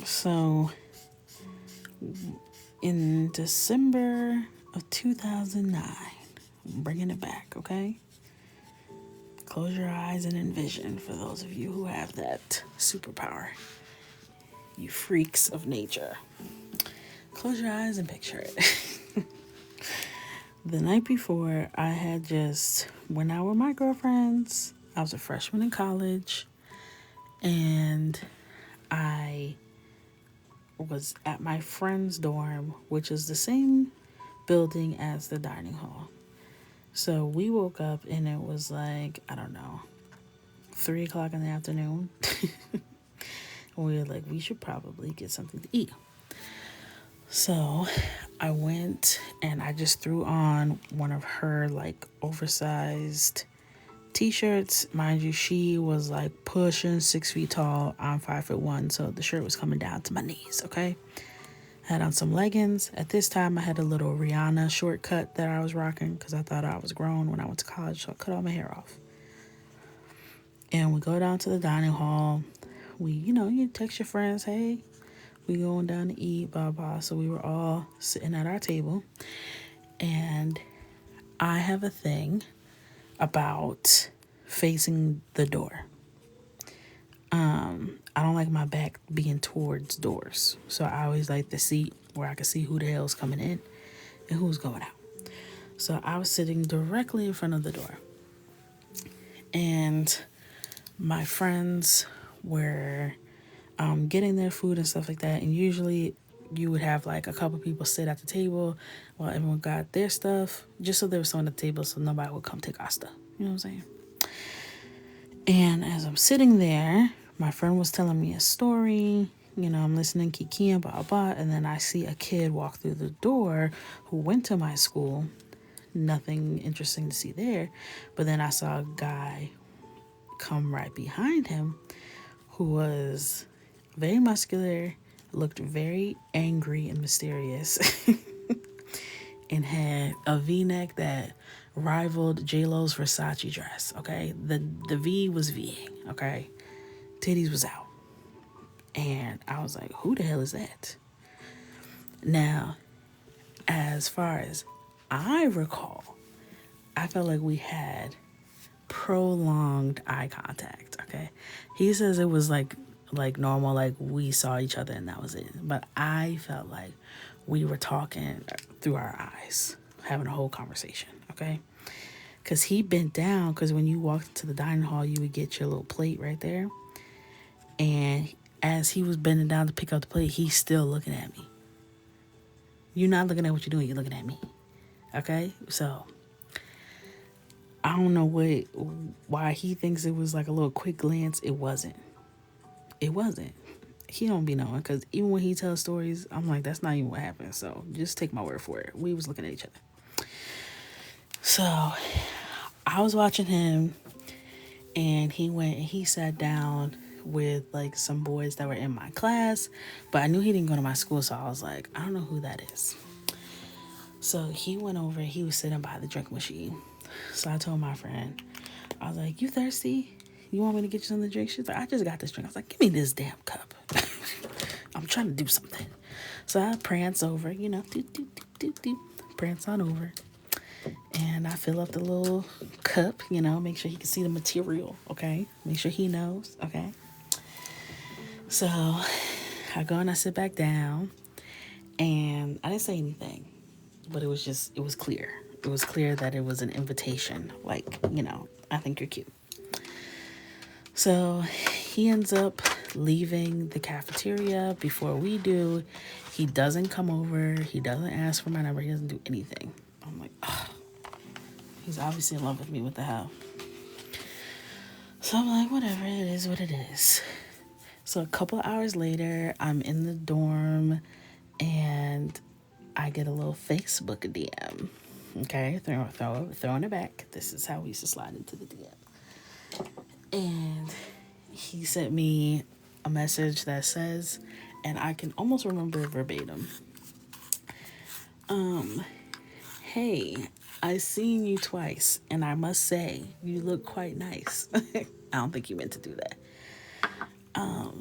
So, in December of 2009, I'm bringing it back, okay? Close your eyes and envision, for those of you who have that superpower. You freaks of nature. Close your eyes and picture it. The night before, I had just went out with my girlfriends. I was a freshman in college. And I was at my friend's dorm, which is the same building as the dining hall. So we woke up and it was like, I don't know, 3 o'clock in the afternoon. We were like, we should probably get something to eat. So I went and I just threw on one of her like oversized t-shirts. Mind you, she was like pushing 6 feet tall. I'm 5'1", so the shirt was coming down to my knees, okay? Had on some leggings. At this time, I had a little Rihanna shortcut that I was rocking because I thought I was grown when I went to college, so I cut all my hair off. And we go down to the dining hall. You text your friends, hey, we going down to eat, blah, blah. So we were all sitting at our table. And I have a thing about facing the door. I don't like my back being towards doors. So I always like the seat where I can see who the hell's coming in and who's going out. So I was sitting directly in front of the door. And my friends were getting their food and stuff like that. And usually you would have like a couple people sit at the table while everyone got their stuff, just so there was someone at the table so nobody would come take our stuff. You know what I'm saying? And as I'm sitting there, my friend was telling me a story. I'm listening, kikiing, blah, blah. And then I see a kid walk through the door who went to my school. Nothing interesting to see there. But then I saw a guy come right behind him who was very muscular, looked very angry and mysterious, and had a V-neck that rivaled J-Lo's Versace dress, okay? The V was Ving, okay? Titties was out. And I was like, who the hell is that? Now, as far as I recall, I felt like we had prolonged eye contact, okay? He says it was like normal, like we saw each other and that was it. But I felt like we were talking through our eyes, having a whole conversation, okay? Because he bent down, because when you walked into the dining hall, you would get your little plate right there. And as he was bending down to pick up the plate, he's still looking at me. You're not looking at what you're doing, you're looking at me, okay? So I don't know why he thinks it was like a little quick glance. It wasn't. He don't be knowing, because even when he tells stories, I'm like, that's not even what happened. So just take my word for it. We was looking at each other. So I was watching him, and he went and he sat down with like some boys that were in my class, but I knew he didn't go to my school, so I was like, I don't know who that is. So he went over, he was sitting by the drink machine. So I told my friend, I was like, you thirsty? You want me to get you something to drink? She's like, I just got this drink. I was like, give me this damn cup. I'm trying to do something. So I prance over, prance on over. And I fill up the little cup, make sure he can see the material, okay? Make sure he knows, okay? So I go and I sit back down, and I didn't say anything, but it was clear. It was clear that it was an invitation, like, I think you're cute. So he ends up leaving the cafeteria before we do. He doesn't come over. He doesn't ask for my number. He doesn't do anything. I'm like, oh, he's obviously in love with me. What the hell? So I'm like, whatever, it is what it is. So a couple hours later, I'm in the dorm, and I get a little Facebook DM. Okay, throwing it back. This is how we used to slide into the DM. And he sent me a message that says, and I can almost remember it verbatim. Hey, I seen you twice, and I must say, you look quite nice. I don't think you meant to do that.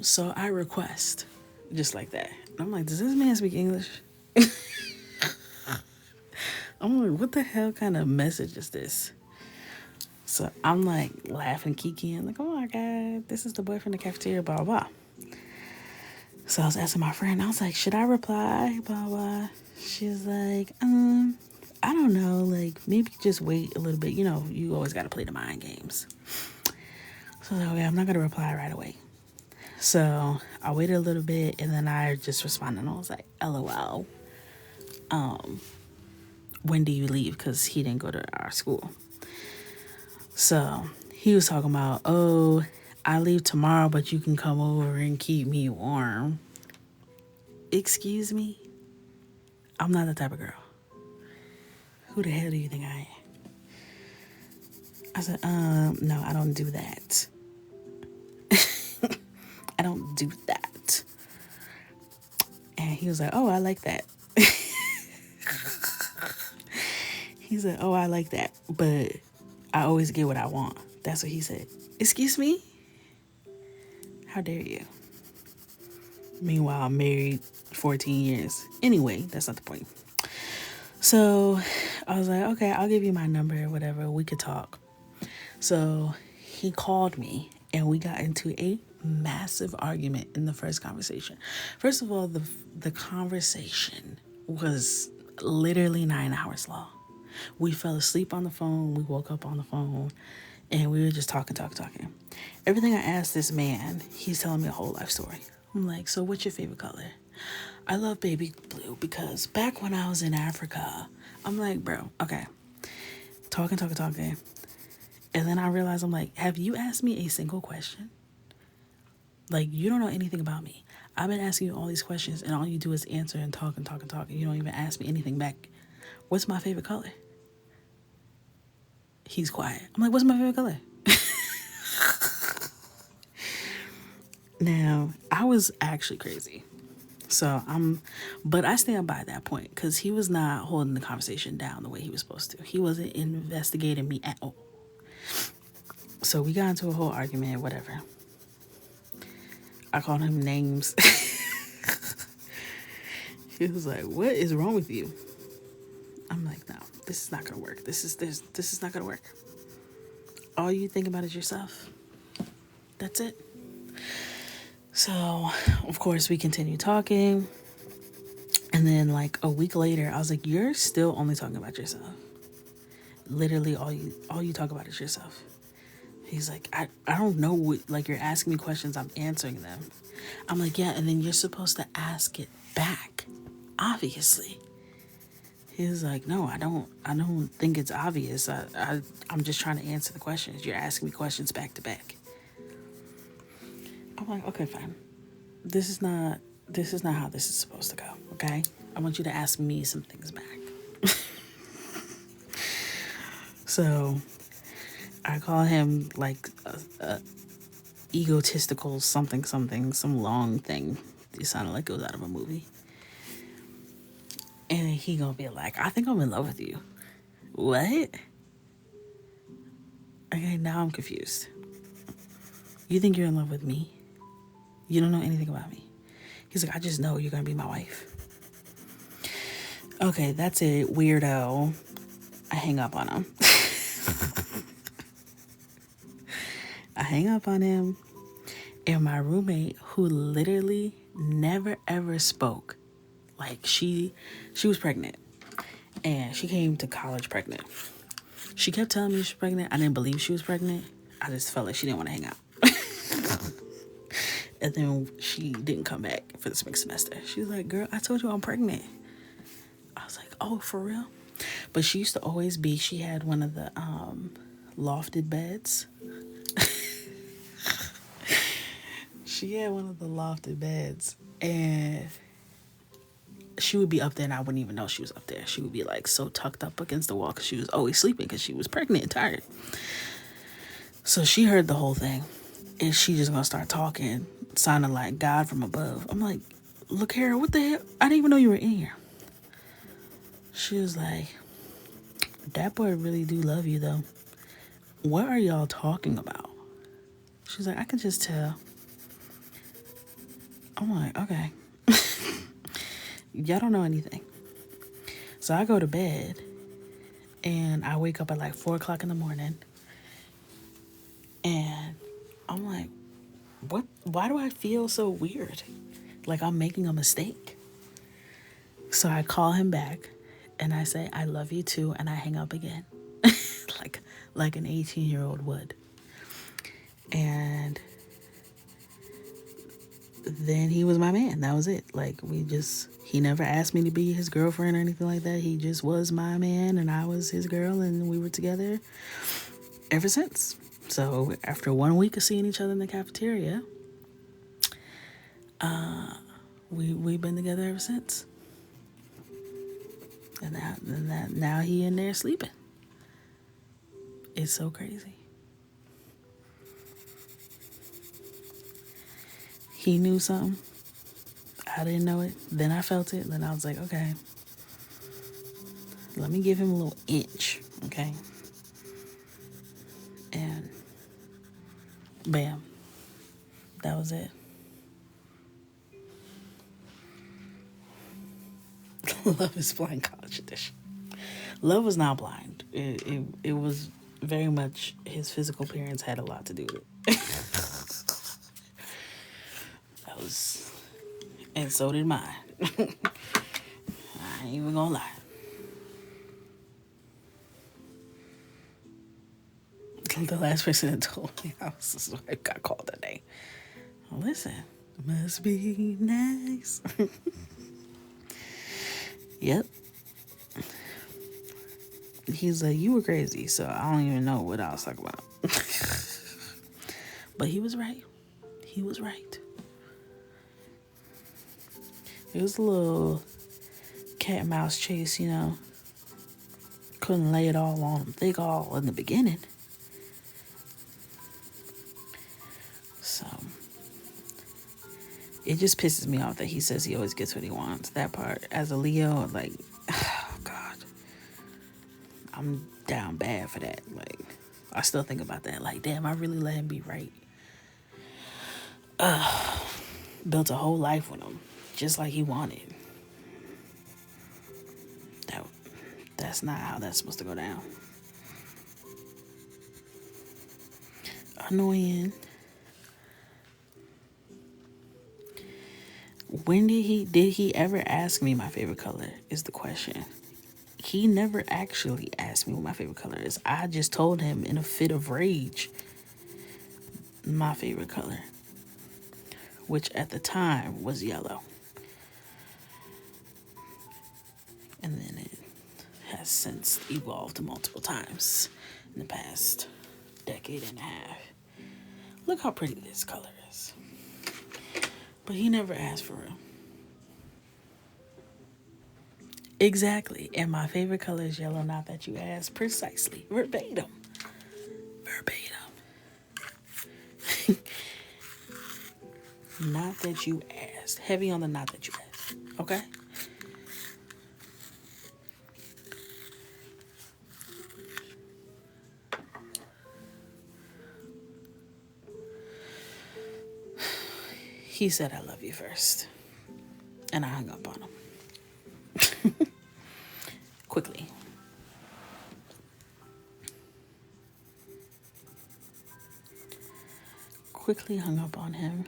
So I request, just like that. I'm like, does this man speak English? I'm like, what the hell kind of message is this? So I'm like laughing, kikiing, like, oh my God, this is the boy from the cafeteria, blah, blah. So I was asking my friend, I was like, should I reply, blah, blah. She's like, I don't know, like maybe just wait a little bit. You always got to play the mind games. So I was like, okay, I'm not going to reply right away. So I waited a little bit, and then I just responded, and I was like, LOL. When do you leave? Because he didn't go to our school. So he was talking about, oh, I leave tomorrow, but you can come over and keep me warm. Excuse me? I'm not the type of girl. Who the hell do you think I am? I said, no, I don't do that. I don't do that. he was like, oh, I like that. He said, oh, I like that, but I always get what I want. That's what he said. Excuse me? How dare you? Meanwhile, I'm married 14 years. Anyway, that's not the point. So I was like, okay, I'll give you my number or whatever. We could talk. So he called me and we got into a massive argument in the first conversation. First of all, the conversation was literally 9 hours long. We fell asleep on the phone. We woke up on the phone and we were just talking. Everything I asked this man, he's telling me a whole life story. I'm like, so what's your favorite color? I love baby blue because back when I was in Africa, I'm like, bro, okay. Talking. And then I realized, I'm like, have you asked me a single question? Like, you don't know anything about me. I've been asking you all these questions and all you do is answer and talk. And you don't even ask me anything back. What's my favorite color? He's quiet. I'm like, what's my favorite color? Now, I was actually crazy. But I stand by that point because he was not holding the conversation down the way he was supposed to. He wasn't investigating me at all. So we got into a whole argument, whatever. I called him names. He was like, what is wrong with you? I'm like, no, this is not going to work. This is not going to work. All you think about is yourself. That's it. So, of course, we continue talking. And then, like, a week later, I was like, you're still only talking about yourself. Literally, all you talk about is yourself. He's like, I don't know what, like, you're asking me questions, I'm answering them. I'm like, yeah, and then you're supposed to ask it back, obviously. He's like, no, I don't think it's obvious. I'm just trying to answer the questions. You're asking me questions back to back. I'm like, okay, fine. This is not how this is supposed to go, okay? I want you to ask me some things back. So I call him like a egotistical something, some long thing. It sounded like it was out of a movie. And he gonna be like, I think I'm in love with you. What? Okay, now I'm confused. You think you're in love with me? You don't know anything about me. He's like, I just know you're gonna be my wife. Okay, that's it, weirdo. I hang up on him. I hang up on him. And my roommate, who literally never ever spoke, like she was pregnant. And she came to college pregnant. She kept telling me she was pregnant. I didn't believe she was pregnant. I just felt like she didn't want to hang out. And then she didn't come back for the spring semester. She was like, girl, I told you I'm pregnant. I was like, oh, for real? But she used to always be, she had one of the lofted beds. She had one of the lofted beds. And she would be up there and I wouldn't even know she was up there. She would be like so tucked up against the wall because she was always sleeping because she was pregnant and tired. So she heard the whole thing. And she just gonna start talking, sounding like God from above. I'm like, look here, what the hell? I didn't even know you were in here. She was like, that boy really do love you though. What are y'all talking about? She's like, I can just tell. I'm like, okay. Y'all don't know anything. So I go to bed and I wake up at like 4 o'clock in the morning. And I'm like, what? Why do I feel so weird? Like I'm making a mistake. So I call him back and I say, I love you too. And I hang up again. like an 18-year-old would. And then he was my man. That was it. Like he never asked me to be his girlfriend or anything like that. He just was my man and I was his girl and we were together ever since. So after 1 week of seeing each other in the cafeteria, we've been together ever since. And now he in there sleeping. It's so crazy. He knew something. I didn't know it. Then I felt it. Then I was like, okay, let me give him a little inch, okay? And bam, that was it. Love is Blind College Edition. Love was not blind. It was very much his physical appearance had a lot to do with it. That was, and so did mine. I ain't even gonna lie. The last person that told me I was his wife got called that day. Listen, must be nice. Yep. He's like, you were crazy, so I don't even know what I was talking about. But he was right. He was right. It was a little cat and mouse chase, you know. Couldn't lay it all on him thick all in the beginning. So it just pisses me off that he says he always gets what he wants. That part, as a Leo, like, oh God, I'm down bad for that. Like, I still think about that. Like, damn, I really let him be right. Built a whole life with him, just like he wanted. That's not how that's supposed to go down. Annoying. When did he ever ask me my favorite color is the question. He never actually asked me what my favorite color is. I just told him in a fit of rage my favorite color, which at the time was yellow. And then it has since evolved multiple times in the past decade and a half. Look how pretty this color is. But he never asked for real. Exactly. And my favorite color is yellow, not that you asked. Precisely. Verbatim. Not that you asked. Heavy on the not that you asked. Okay? He said, I love you first. And I hung up on him. Quickly. Quickly hung up on him.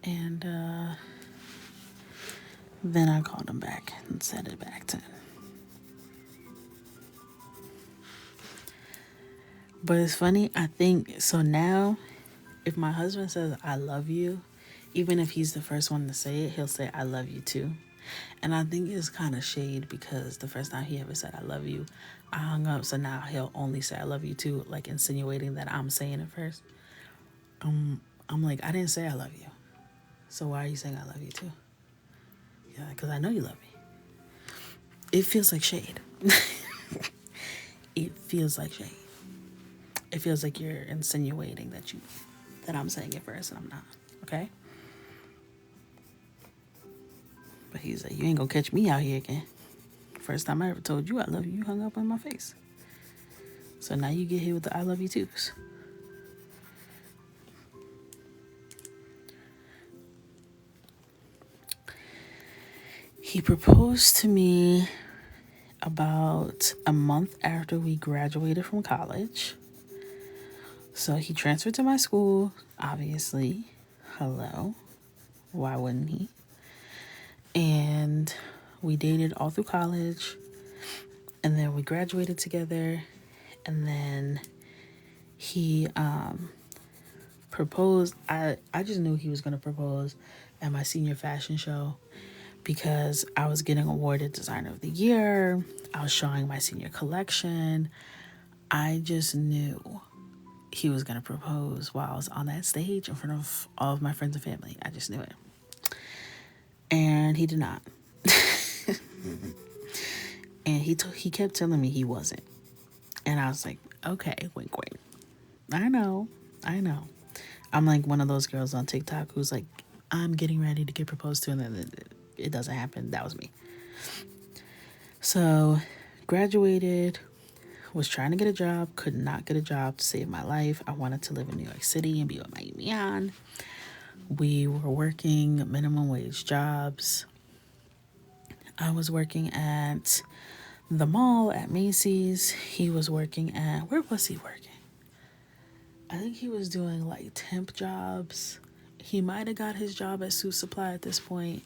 And then I called him back and said it back to him. But it's funny, I think, so now, if my husband says, I love you, even if he's the first one to say it, he'll say, I love you too. And I think it's kind of shade because the first time he ever said, I love you, I hung up. So now he'll only say, I love you too, like insinuating that I'm saying it first. I'm like, I didn't say I love you. So why are you saying I love you too? Yeah, because I know you love me. It feels like shade. It feels like shade. It feels like you're insinuating that I'm saying it first and I'm not. Okay? But he's like, you ain't gonna catch me out here again. First time I ever told you I love you, you hung up on my face. So now you get hit with the I love you twos. He proposed to me about a month after we graduated from college. So he transferred to my school, obviously. Hello. Why wouldn't he? And we dated all through college. And then we graduated together. And then he proposed. I just knew he was going to propose at my senior fashion show because I was getting awarded Designer of the Year. I was showing my senior collection. I just knew he was going to propose while I was on that stage in front of all of my friends and family. I just knew it. And he did not. And he kept telling me he wasn't. And I was like, okay, wink, wink. I know. I'm like one of those girls on TikTok who's like I'm getting ready to get proposed to, and then it doesn't happen. That was me. So, graduated, was trying to get a job, could not get a job to save my life. I wanted to live in New York City and be with my man. We were working minimum wage jobs. I was working at the mall at Macy's. He was working at, where was he working? I think he was doing like temp jobs. He might have got his job at Suit Supply at this point.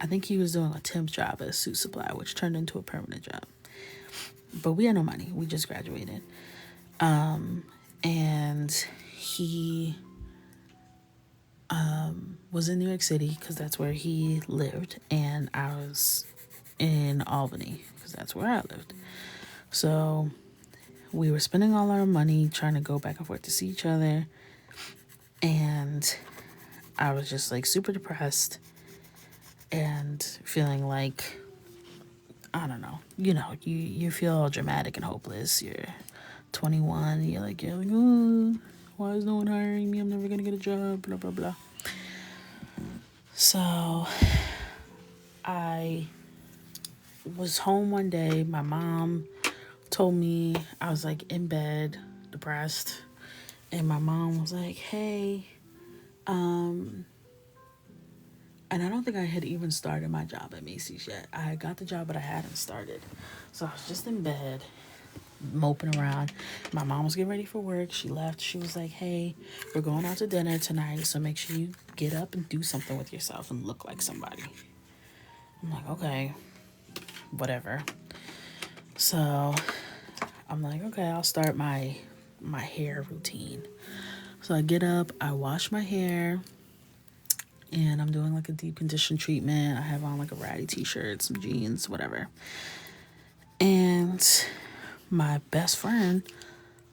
I think he was doing a temp job at Suit Supply, which turned into a permanent job. But we had no money. We just graduated. And he was in New York City because that's where he lived. And I was in Albany because that's where I lived. So we were spending all our money trying to go back and forth to see each other. And I was just like super depressed and feeling like, I don't know, you feel all dramatic and hopeless. You're 21, you're like, oh, why is no one hiring me? I'm never gonna get a job, blah, blah, blah. So I was home one day. My mom told me, I was like in bed, depressed. And my mom was like, hey, and I don't think I had even started my job at Macy's yet. I got the job, but I hadn't started. So I was just in bed, moping around. My mom was getting ready for work. She left. She was like, hey, we're going out to dinner tonight, so make sure you get up and do something with yourself and look like somebody. I'm like, okay, whatever. So I'm like, okay, I'll start my hair routine. So I get up, I wash my hair, and I'm doing like a deep condition treatment. I have on like a ratty t-shirt, some jeans, whatever. And my best friend,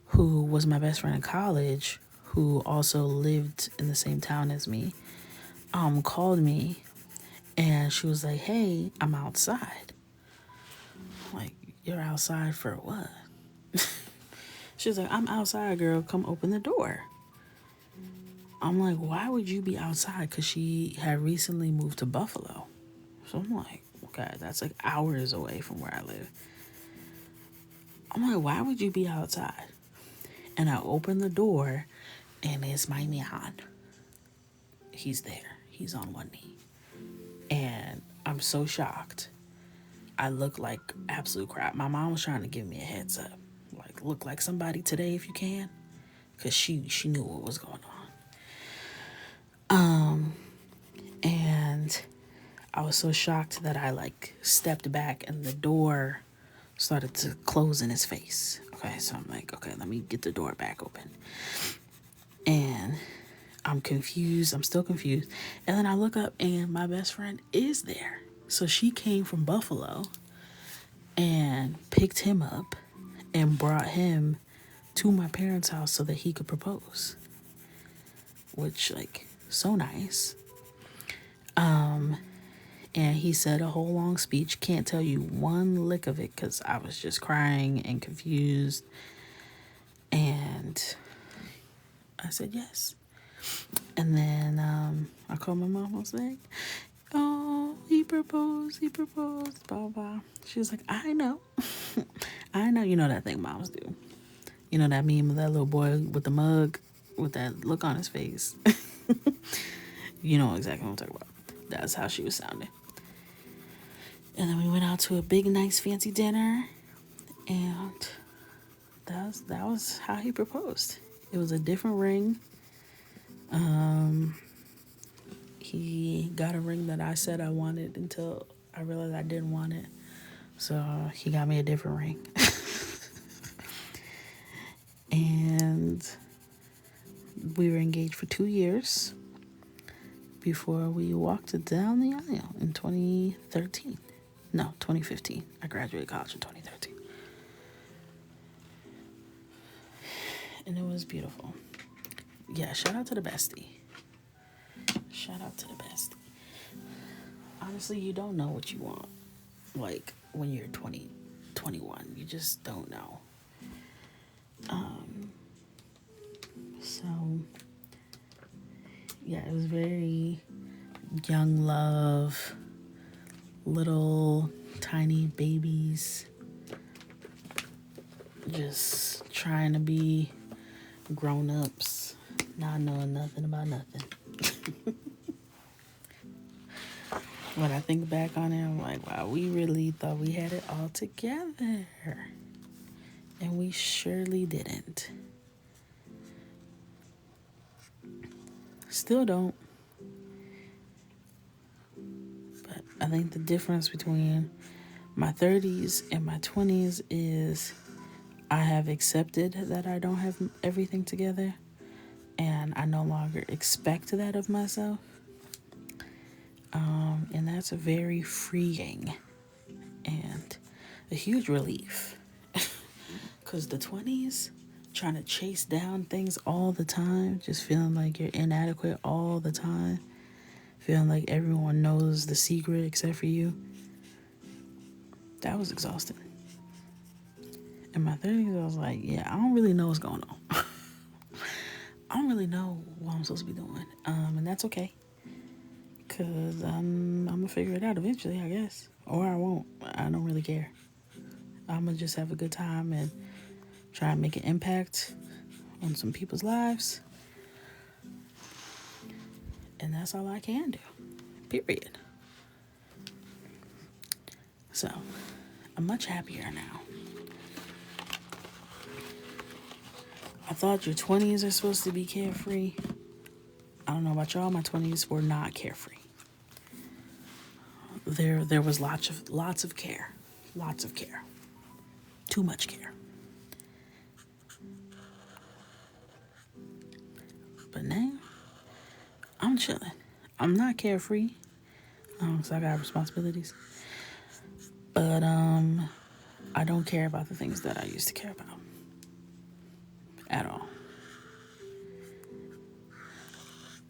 who was my best friend in college, who also lived in the same town as me, called me, and she was like, hey, I'm outside. I'm like, you're outside for what? She was like, I'm outside, girl. Come open the door. I'm like, why would you be outside? Because she had recently moved to Buffalo. So I'm like, okay, that's like hours away from where I live. I'm like, why would you be outside? And I open the door, and it's my man. He's there. He's on one knee. And I'm so shocked. I look like absolute crap. My mom was trying to give me a heads up. Like, look like somebody today if you can. Because she knew what was going on. And I was so shocked that I like stepped back and the door started to close in his face. Okay, so I'm like, okay, let me get the door back open. And I'm confused. I'm still confused. And then I look up and my best friend is there. So she came from Buffalo and picked him up and brought him to my parents' house so that he could propose. Which, like, so nice. And he said a whole long speech. Can't tell you one lick of it because I was just crying and confused. And I said yes. And then I called my mom. I was like, oh, he proposed, blah, blah, blah. She was like, I know. I know. You know that thing moms do. You know that meme of that little boy with the mug with that look on his face. You know exactly what I'm talking about. That's how she was sounding. And then we went out to a big, nice, fancy dinner. And that was how he proposed. It was a different ring. He got a ring that I said I wanted until I realized I didn't want it. So he got me a different ring. And we were engaged for 2 years before we walked down the aisle in 2013. No, 2015. I graduated college in 2013. And it was beautiful. Yeah, shout out to the bestie. Shout out to the bestie. Honestly, you don't know what you want. Like, when you're 20, 21. You just don't know. So, Yeah, it was very young love, little tiny babies just trying to be grown-ups, not knowing nothing about nothing. When I think back on it, I'm like, wow, we really thought we had it all together. And we surely didn't. Still don't. But I think the difference between my 30s and my 20s is I have accepted that I don't have everything together. And I no longer expect that of myself. And that's very freeing and a huge relief. Because the 20s, trying to chase down things all the time, just feeling like you're inadequate all the time, feeling like everyone knows the secret except for you, that was exhausting. In my 30s, I was like, yeah, I don't really know what's going on. I don't really know what I'm supposed to be doing. And that's okay. Because I'm going to figure it out eventually, I guess. Or I won't. I don't really care. I'm going to just have a good time and try and make an impact on some people's lives. And that's all I can do. Period. So, I'm much happier now. I thought your 20s are supposed to be carefree. I don't know about y'all, my 20s were not carefree. There was lots of care. Lots of care. Too much care. But now, I'm chilling. I'm not carefree. So I got responsibilities. But I don't care about the things that I used to care about. At all.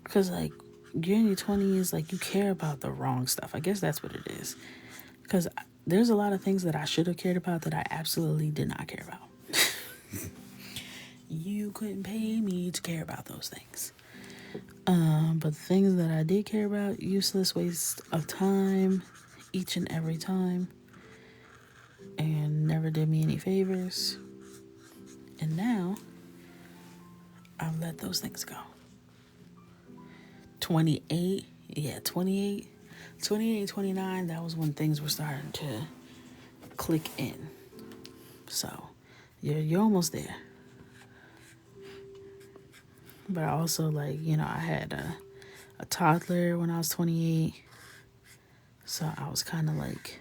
Because, like, you're in your 20s, like, you care about the wrong stuff. I guess that's what it is. Because there's a lot of things that I should have cared about that I absolutely did not care about. You couldn't pay me to care about those things. But the things that I did care about, useless waste of time, each and every time, and never did me any favors. And now, I've let those things go. 28, 28, 29, that was when things were starting to click in. So, you're almost there. But I also, like, I had a toddler when I was 28. So I was kind of like,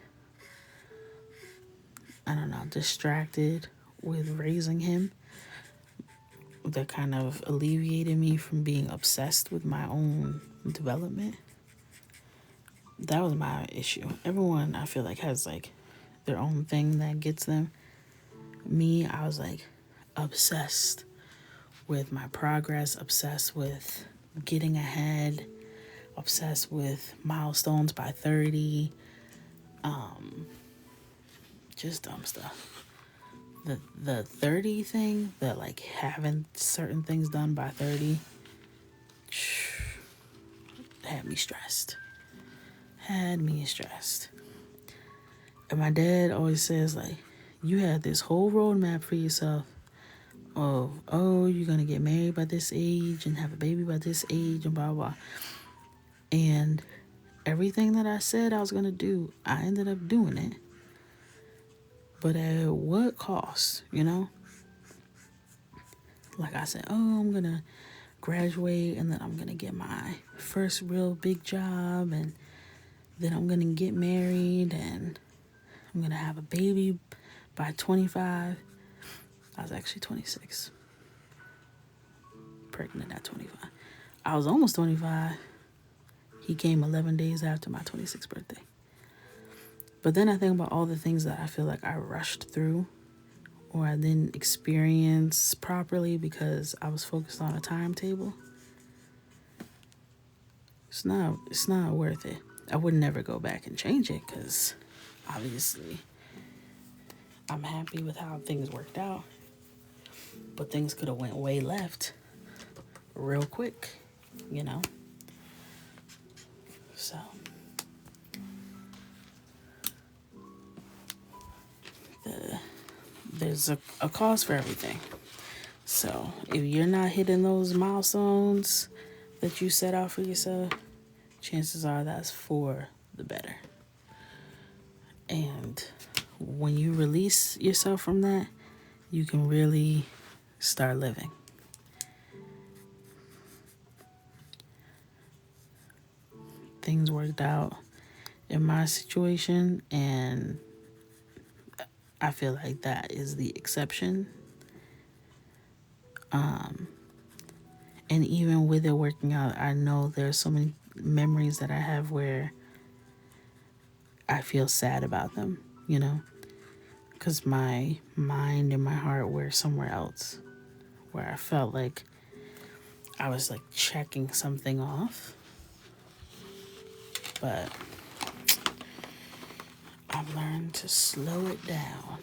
I don't know, distracted with raising him. That kind of alleviated me from being obsessed with my own development. That was my issue. Everyone, I feel like, has like their own thing that gets them. Me, I was like obsessed with my progress, obsessed with getting ahead, obsessed with milestones by 30, just dumb stuff. The 30 thing, that like having certain things done by 30, had me stressed. And my dad always says, like, you had this whole roadmap for yourself of, oh, you're going to get married by this age and have a baby by this age and blah, blah. And everything that I said I was going to do, I ended up doing it. But at what cost, Like I said, oh, I'm going to graduate and then I'm going to get my first real big job and then I'm going to get married and I'm going to have a baby by 25. I was actually 26. Pregnant at 25. I was almost 25. He came 11 days after my 26th birthday. But then I think about all the things that I feel like I rushed through or I didn't experience properly because I was focused on a timetable. It's not worth it. I would never go back and change it because obviously I'm happy with how things worked out. But things could have went way left real quick, So there's a cause for everything. So if you're not hitting those milestones that you set out for yourself, chances are that's for the better. And when you release yourself from that, you can really start living. Things worked out in my situation, and I feel like that is the exception. And even with it working out, I know there's so many memories that I have where I feel sad about them, because my mind and my heart were somewhere else, where I felt like I was like checking something off. But I've learned to slow it down.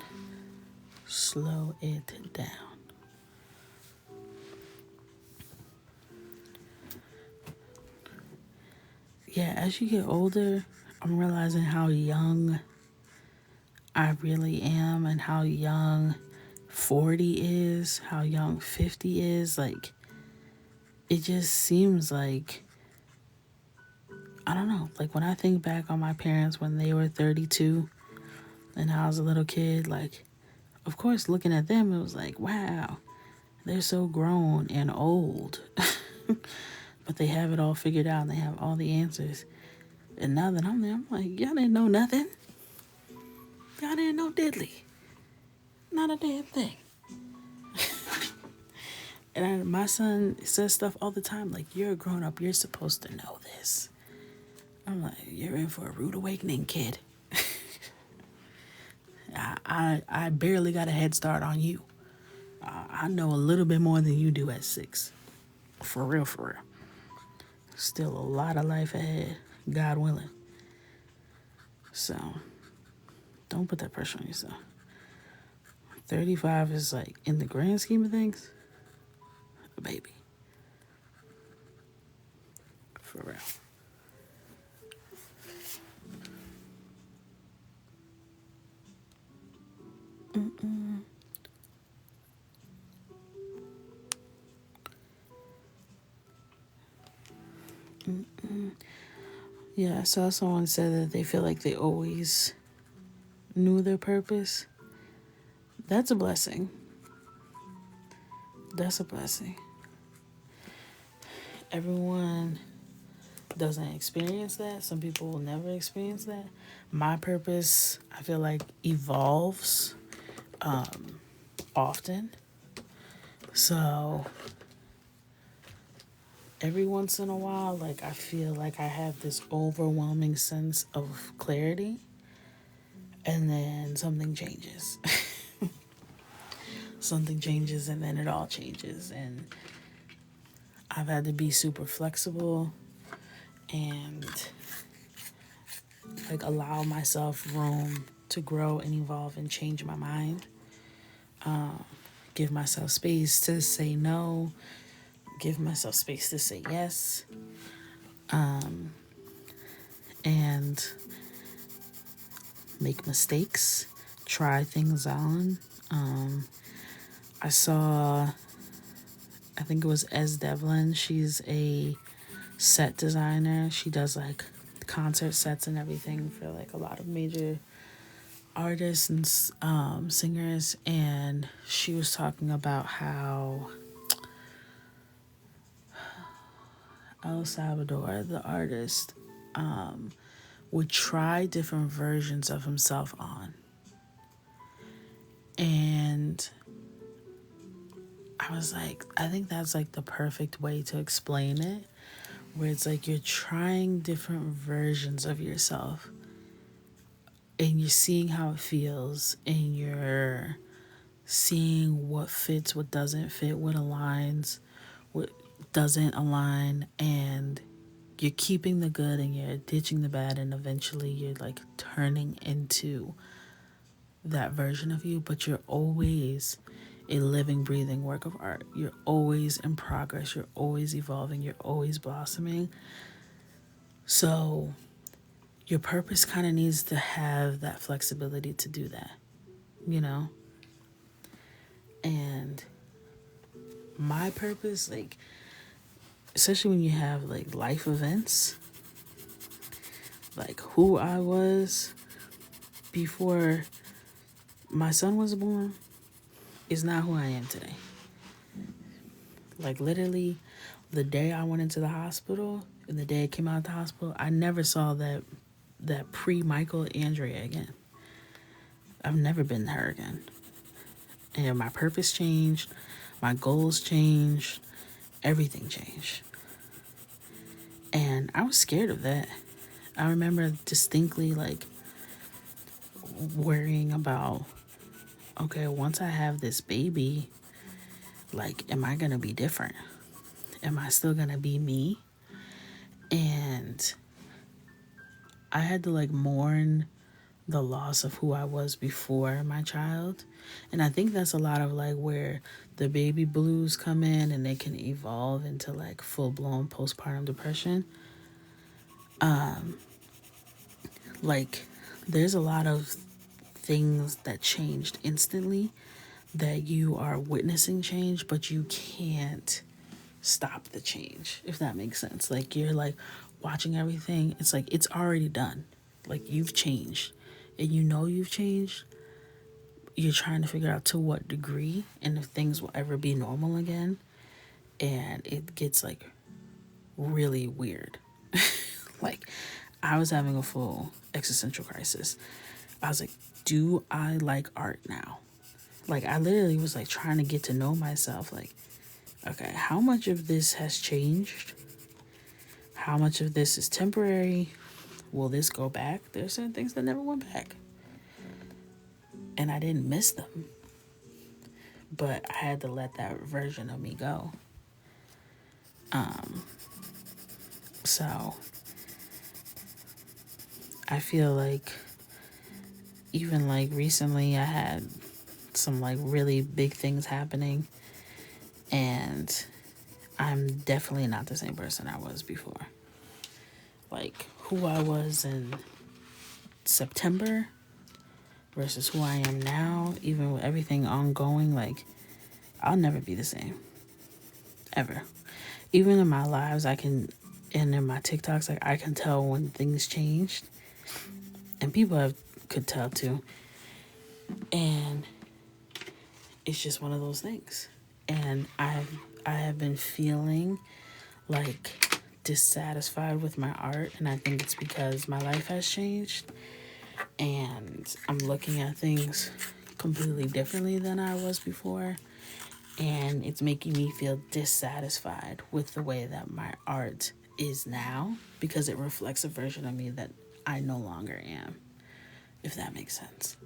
Slow it down. Yeah, as you get older, I'm realizing how young I really am and how young 40 is, how young 50 is. Like, it just seems like, I don't know, like when I think back on my parents when they were 32 and I was a little kid, like, of course, looking at them, it was like, wow, they're so grown and old. But they have it all figured out and they have all the answers. And now that I'm there, I'm like, y'all didn't know nothing. Y'all didn't know diddly. Not a damn thing. And my son says stuff all the time like, you're a grown up, you're supposed to know this. I'm like, you're in for a rude awakening, kid. I barely got a head start on you. I know a little bit more than you do at 6. For real, for real. Still a lot of life ahead, God willing. So, don't put that pressure on yourself. 35 is like, in the grand scheme of things, a baby. For real. Yeah, I saw someone said that they feel like they always knew their purpose. That's a blessing. That's a blessing. Everyone doesn't experience that. Some people will never experience that. My purpose, I feel like, evolves often. So every once in a while, like, I feel like I have this overwhelming sense of clarity, and then something changes. Something changes, and then it all changes. And I've had to be super flexible and like allow myself room to grow and evolve and change my mind. Give myself space to say no. Give myself space to say yes. And make mistakes. Try things on. I saw, I think it was Ez Devlin. She's a set designer. She does like concert sets and everything for like a lot of major artists and singers. And she was talking about how El Salvador, the artist, would try different versions of himself on. And I was like, I think that's like the perfect way to explain it, where it's like you're trying different versions of yourself and you're seeing how it feels and you're seeing what fits, what doesn't fit, what aligns, what doesn't align, and you're keeping the good and you're ditching the bad, and eventually you're like turning into that version of you. But you're always a living, breathing work of art. You're always in progress. You're always evolving. You're always blossoming. So your purpose kind of needs to have that flexibility to do that, you know? And my purpose, like, especially when you have like life events, like who I was before my son was born is not who I am today. Like, literally, the day I went into the hospital and the day I came out of the hospital, I never saw that pre-Michael Andrea again. I've never been her again. And my purpose changed, my goals changed, everything changed. And I was scared of that. I remember distinctly like worrying about, okay, once I have this baby, like, am I gonna be different? Am I still gonna be me? And I had to like mourn the loss of who I was before my child. And I think that's a lot of like where the baby blues come in and they can evolve into like full blown postpartum depression. Like, there's a lot of things that changed instantly that you are witnessing change, but you can't stop the change, if that makes sense. Like, you're like watching everything, it's like it's already done. Like, you've changed and you know you've changed. You're trying to figure out to what degree and if things will ever be normal again. And it gets like really weird. Like, I was having a full existential crisis. I was like, do I like art now? Like, I literally was like trying to get to know myself. Like, okay, how much of this has changed? How much of this is temporary? Will this go back? There's certain things that never went back. And I didn't miss them. But I had to let that version of me go. So I feel like even like recently I had some like really big things happening, and I'm definitely not the same person I was before. Like, who I was in September versus who I am now, even with everything ongoing, like, I'll never be the same. Ever. Even in my lives, and in my TikToks, like, I can tell when things changed. And people could tell too. And it's just one of those things. And I have been feeling like dissatisfied with my art, and I think it's because my life has changed and I'm looking at things completely differently than I was before, and it's making me feel dissatisfied with the way that my art is now because it reflects a version of me that I no longer am, if that makes sense.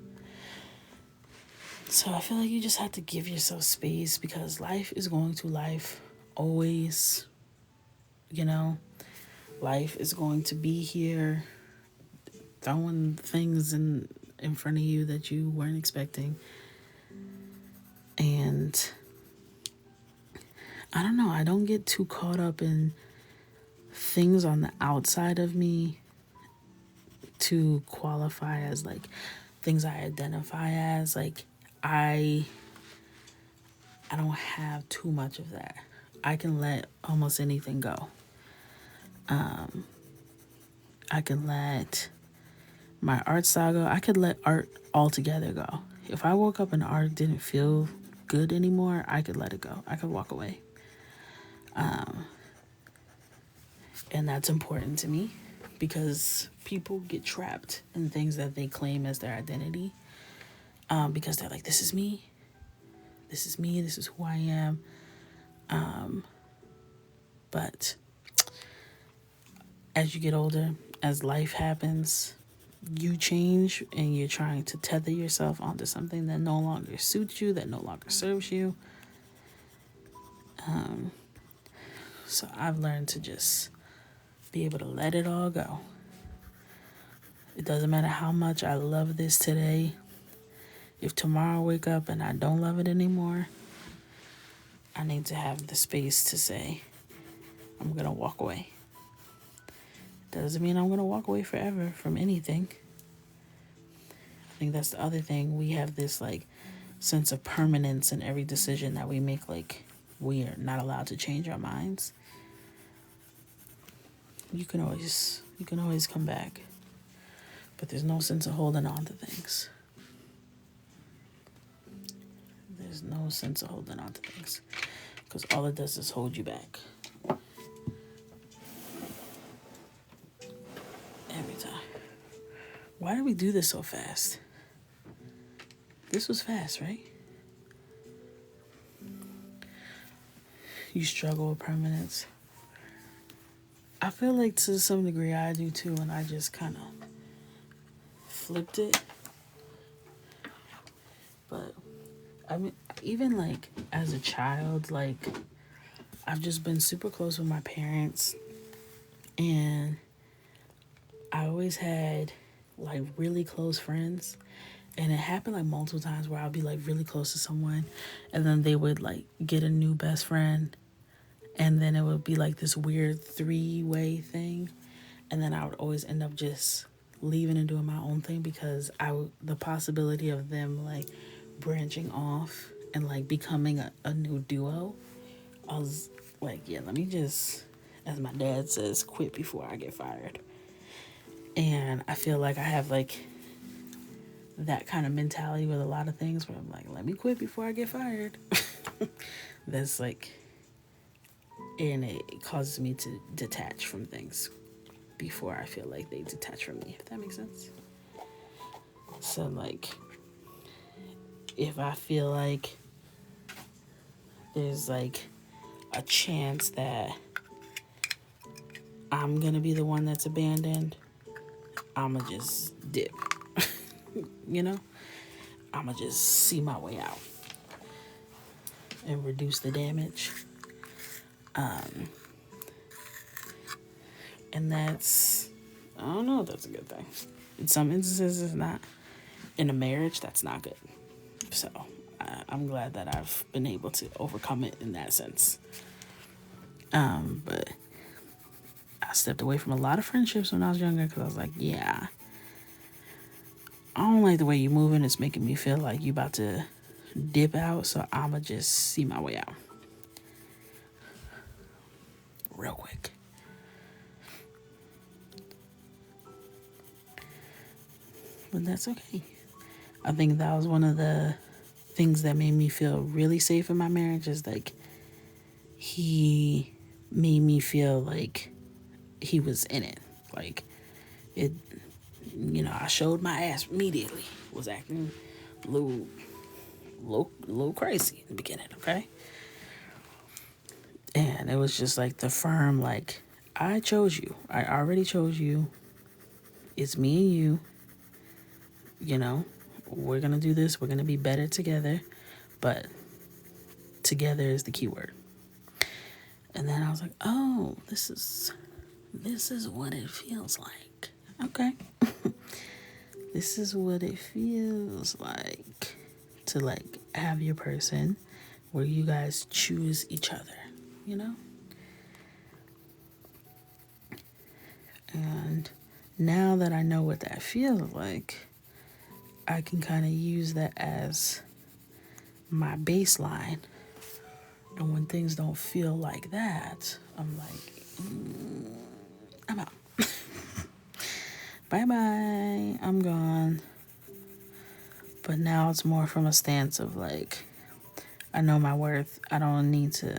So I feel like you just have to give yourself space because life is going to life always. You know, life is going to be here throwing things in front of you that you weren't expecting. And I don't know, I don't get too caught up in things on the outside of me to qualify as like things I identify as. Like, I don't have too much of that. I can let almost anything go. I can let my art style go. I could let art altogether go. If I woke up and art didn't feel good anymore, I could let it go. I could walk away. And that's important to me because people get trapped in things that they claim as their identity, because they're like, this is me. This is me. This is who I am. But as you get older, as life happens, you change and you're trying to tether yourself onto something that no longer suits you, that no longer serves you. So I've learned to just be able to let it all go. It doesn't matter how much I love this today. If tomorrow I wake up and I don't love it anymore, I need to have the space to say, I'm going to walk away. Doesn't mean I'm going to walk away forever from anything. I think that's the other thing. We have this like sense of permanence in every decision that we make. Like, we are not allowed to change our minds. You can always come back. But there's no sense of holding on to things. There's no sense of holding on to things. Because all it does is hold you back. Every time. Why did we do this so fast? This was fast, right? You struggle with permanence. I feel like to some degree I do too, and I just kind of flipped it. But I mean, even like as a child, like I've just been super close with my parents, and I always had like really close friends. And it happened like multiple times where I'll be like really close to someone, and then they would like get a new best friend, and then it would be like this weird 3-way thing, and then I would always end up just leaving and doing my own thing because the possibility of them like branching off and like becoming a new duo, I was like, yeah, let me just, as my dad says, quit before I get fired. And I feel like I have like that kind of mentality with a lot of things where I'm like, let me quit before I get fired. That's like, and it causes me to detach from things before I feel like they detach from me, if that makes sense. So like, if I feel like there's like a chance that I'm gonna be the one that's abandoned, I'ma just dip. You know, I'ma just see my way out and reduce the damage. And that's, I don't know if that's a good thing. In some instances, it's not. In a marriage, that's not good. So I'm glad that I've been able to overcome it in that sense. But I stepped away from a lot of friendships when I was younger because I was like, yeah, I don't like the way you're moving. It's making me feel like you about to dip out, so I'ma just see my way out. Real quick. But that's okay. I think that was one of the things that made me feel really safe in my marriage, is like he made me feel like he was in it. Like it, you know, I showed my ass immediately. Was acting a little crazy in the beginning, okay? And it was just like the firm, like, I chose you. I already chose you. It's me and you. You know, we're going to do this. We're going to be better together. But together is the key word. And then I was like, oh, this is what it feels like. Okay. This is what it feels like to like have your person where you guys choose each other, you know? And now that I know what that feels like, I can kind of use that as my baseline. And when things don't feel like that, I'm like, I'm out. Bye-bye. I'm gone. But now it's more from a stance of like, I know my worth. I don't need to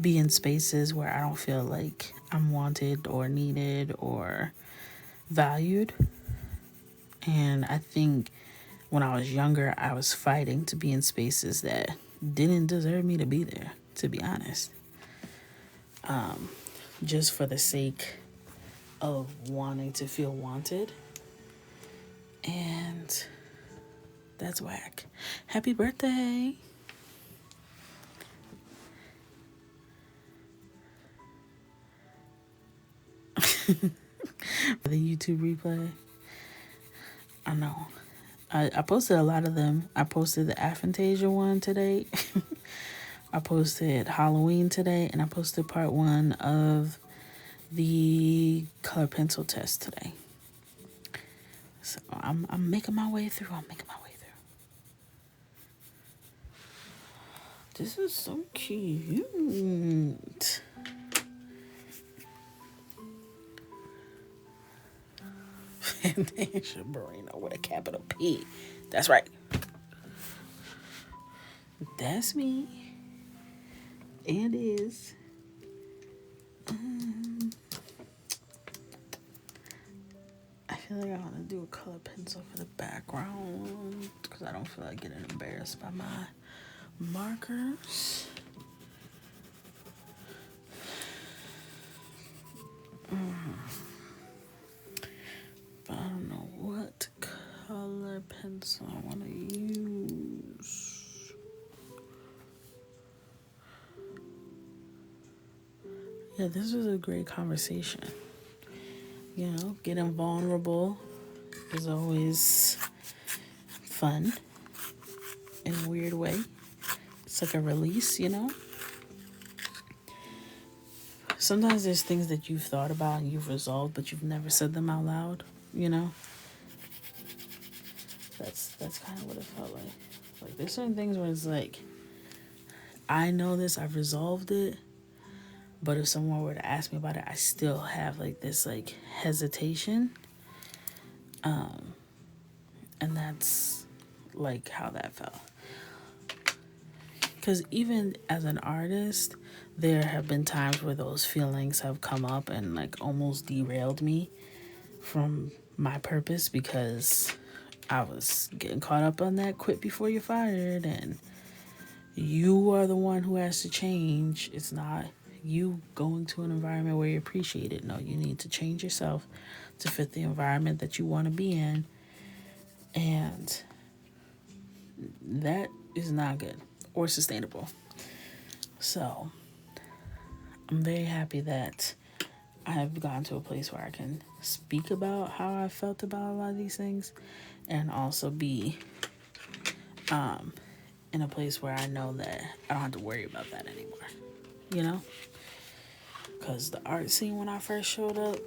be in spaces where I don't feel like I'm wanted or needed or valued. And I think when I was younger, I was fighting to be in spaces that didn't deserve me to be there, to be honest. Just for the sake of wanting to feel wanted. And that's whack. Happy birthday. The YouTube replay. I know. I posted a lot of them. I posted the Aphantasia one today. I posted Halloween today, and I posted part 1 of the color pencil test today. So I'm making my way through. This is so cute. Fantasia Barrino with a capital P. That's right. That's me. And is. I feel like I want to do a color pencil for the background because I don't feel like getting embarrassed by my markers. But I don't know what color pencil I want to use. Yeah, this was a great conversation. You know, getting vulnerable is always fun in a weird way. It's like a release, you know? Sometimes there's things that you've thought about and you've resolved, but you've never said them out loud, you know? That's kind of what it felt like. Like, there's certain things where it's like, I know this, I've resolved it, but if someone were to ask me about it, I still have, like, this, like, hesitation. And that's, like, how that felt. Because even as an artist, there have been times where those feelings have come up and, like, almost derailed me from my purpose because I was getting caught up on that quit before you're fired, and you are the one who has to change. It's not you going to an environment where you appreciate it. No, you need to change yourself to fit the environment that you want to be in, and that is not good or sustainable. So I'm very happy that I have gotten to a place where I can speak about how I felt about a lot of these things, and also be in a place where I know that I don't have to worry about that anymore, you know? Because the art scene when I first showed up,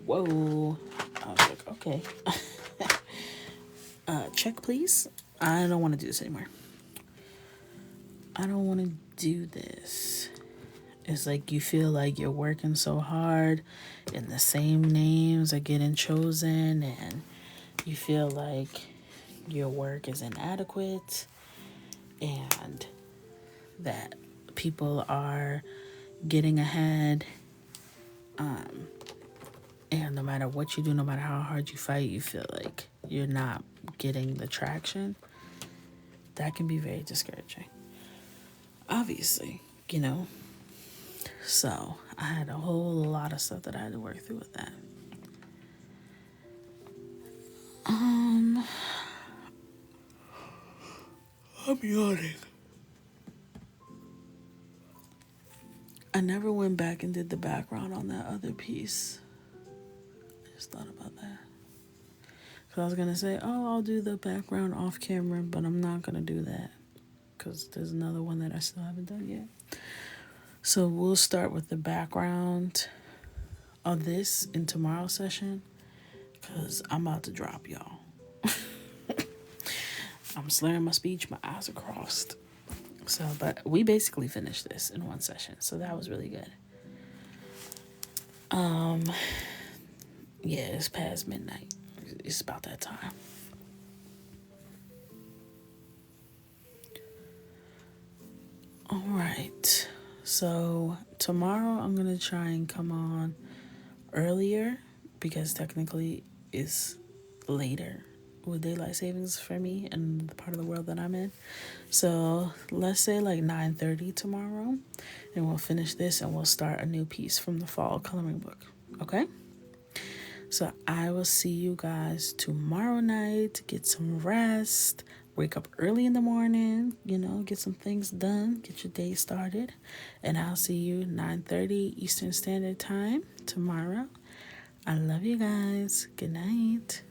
whoa, I was like, okay. Check, please. I don't want to do this anymore. I don't want to do this. It's like you feel like you're working so hard and the same names are getting chosen, and you feel like your work is inadequate and that people are getting ahead. And no matter what you do, no matter how hard you fight, you feel like you're not getting the traction. That can be very discouraging. Obviously, you know. So I had a whole lot of stuff that I had to work through with that. I'm yawning. I never went back and did the background on that other piece. I just thought about that. Because I was going to say, oh, I'll do the background off camera, but I'm not going to do that. Because there's another one that I still haven't done yet. So we'll start with the background of this in tomorrow's session. Because I'm about to drop y'all. I'm slurring my speech, my eyes are crossed. So, but we basically finished this in one session, so that was really good. Yeah, it's past midnight. It's about that time. All right. So tomorrow I'm gonna try and come on earlier because technically it's later with daylight savings for me and the part of the world that I'm in. So let's say like 9:30 tomorrow, and we'll finish this and we'll start a new piece from the fall coloring book. Okay? So I will see you guys tomorrow night. Get some rest. Wake up early in the morning, you know, get some things done, get your day started. And I'll see you 9:30 Eastern Standard Time tomorrow. I love you guys. Good night.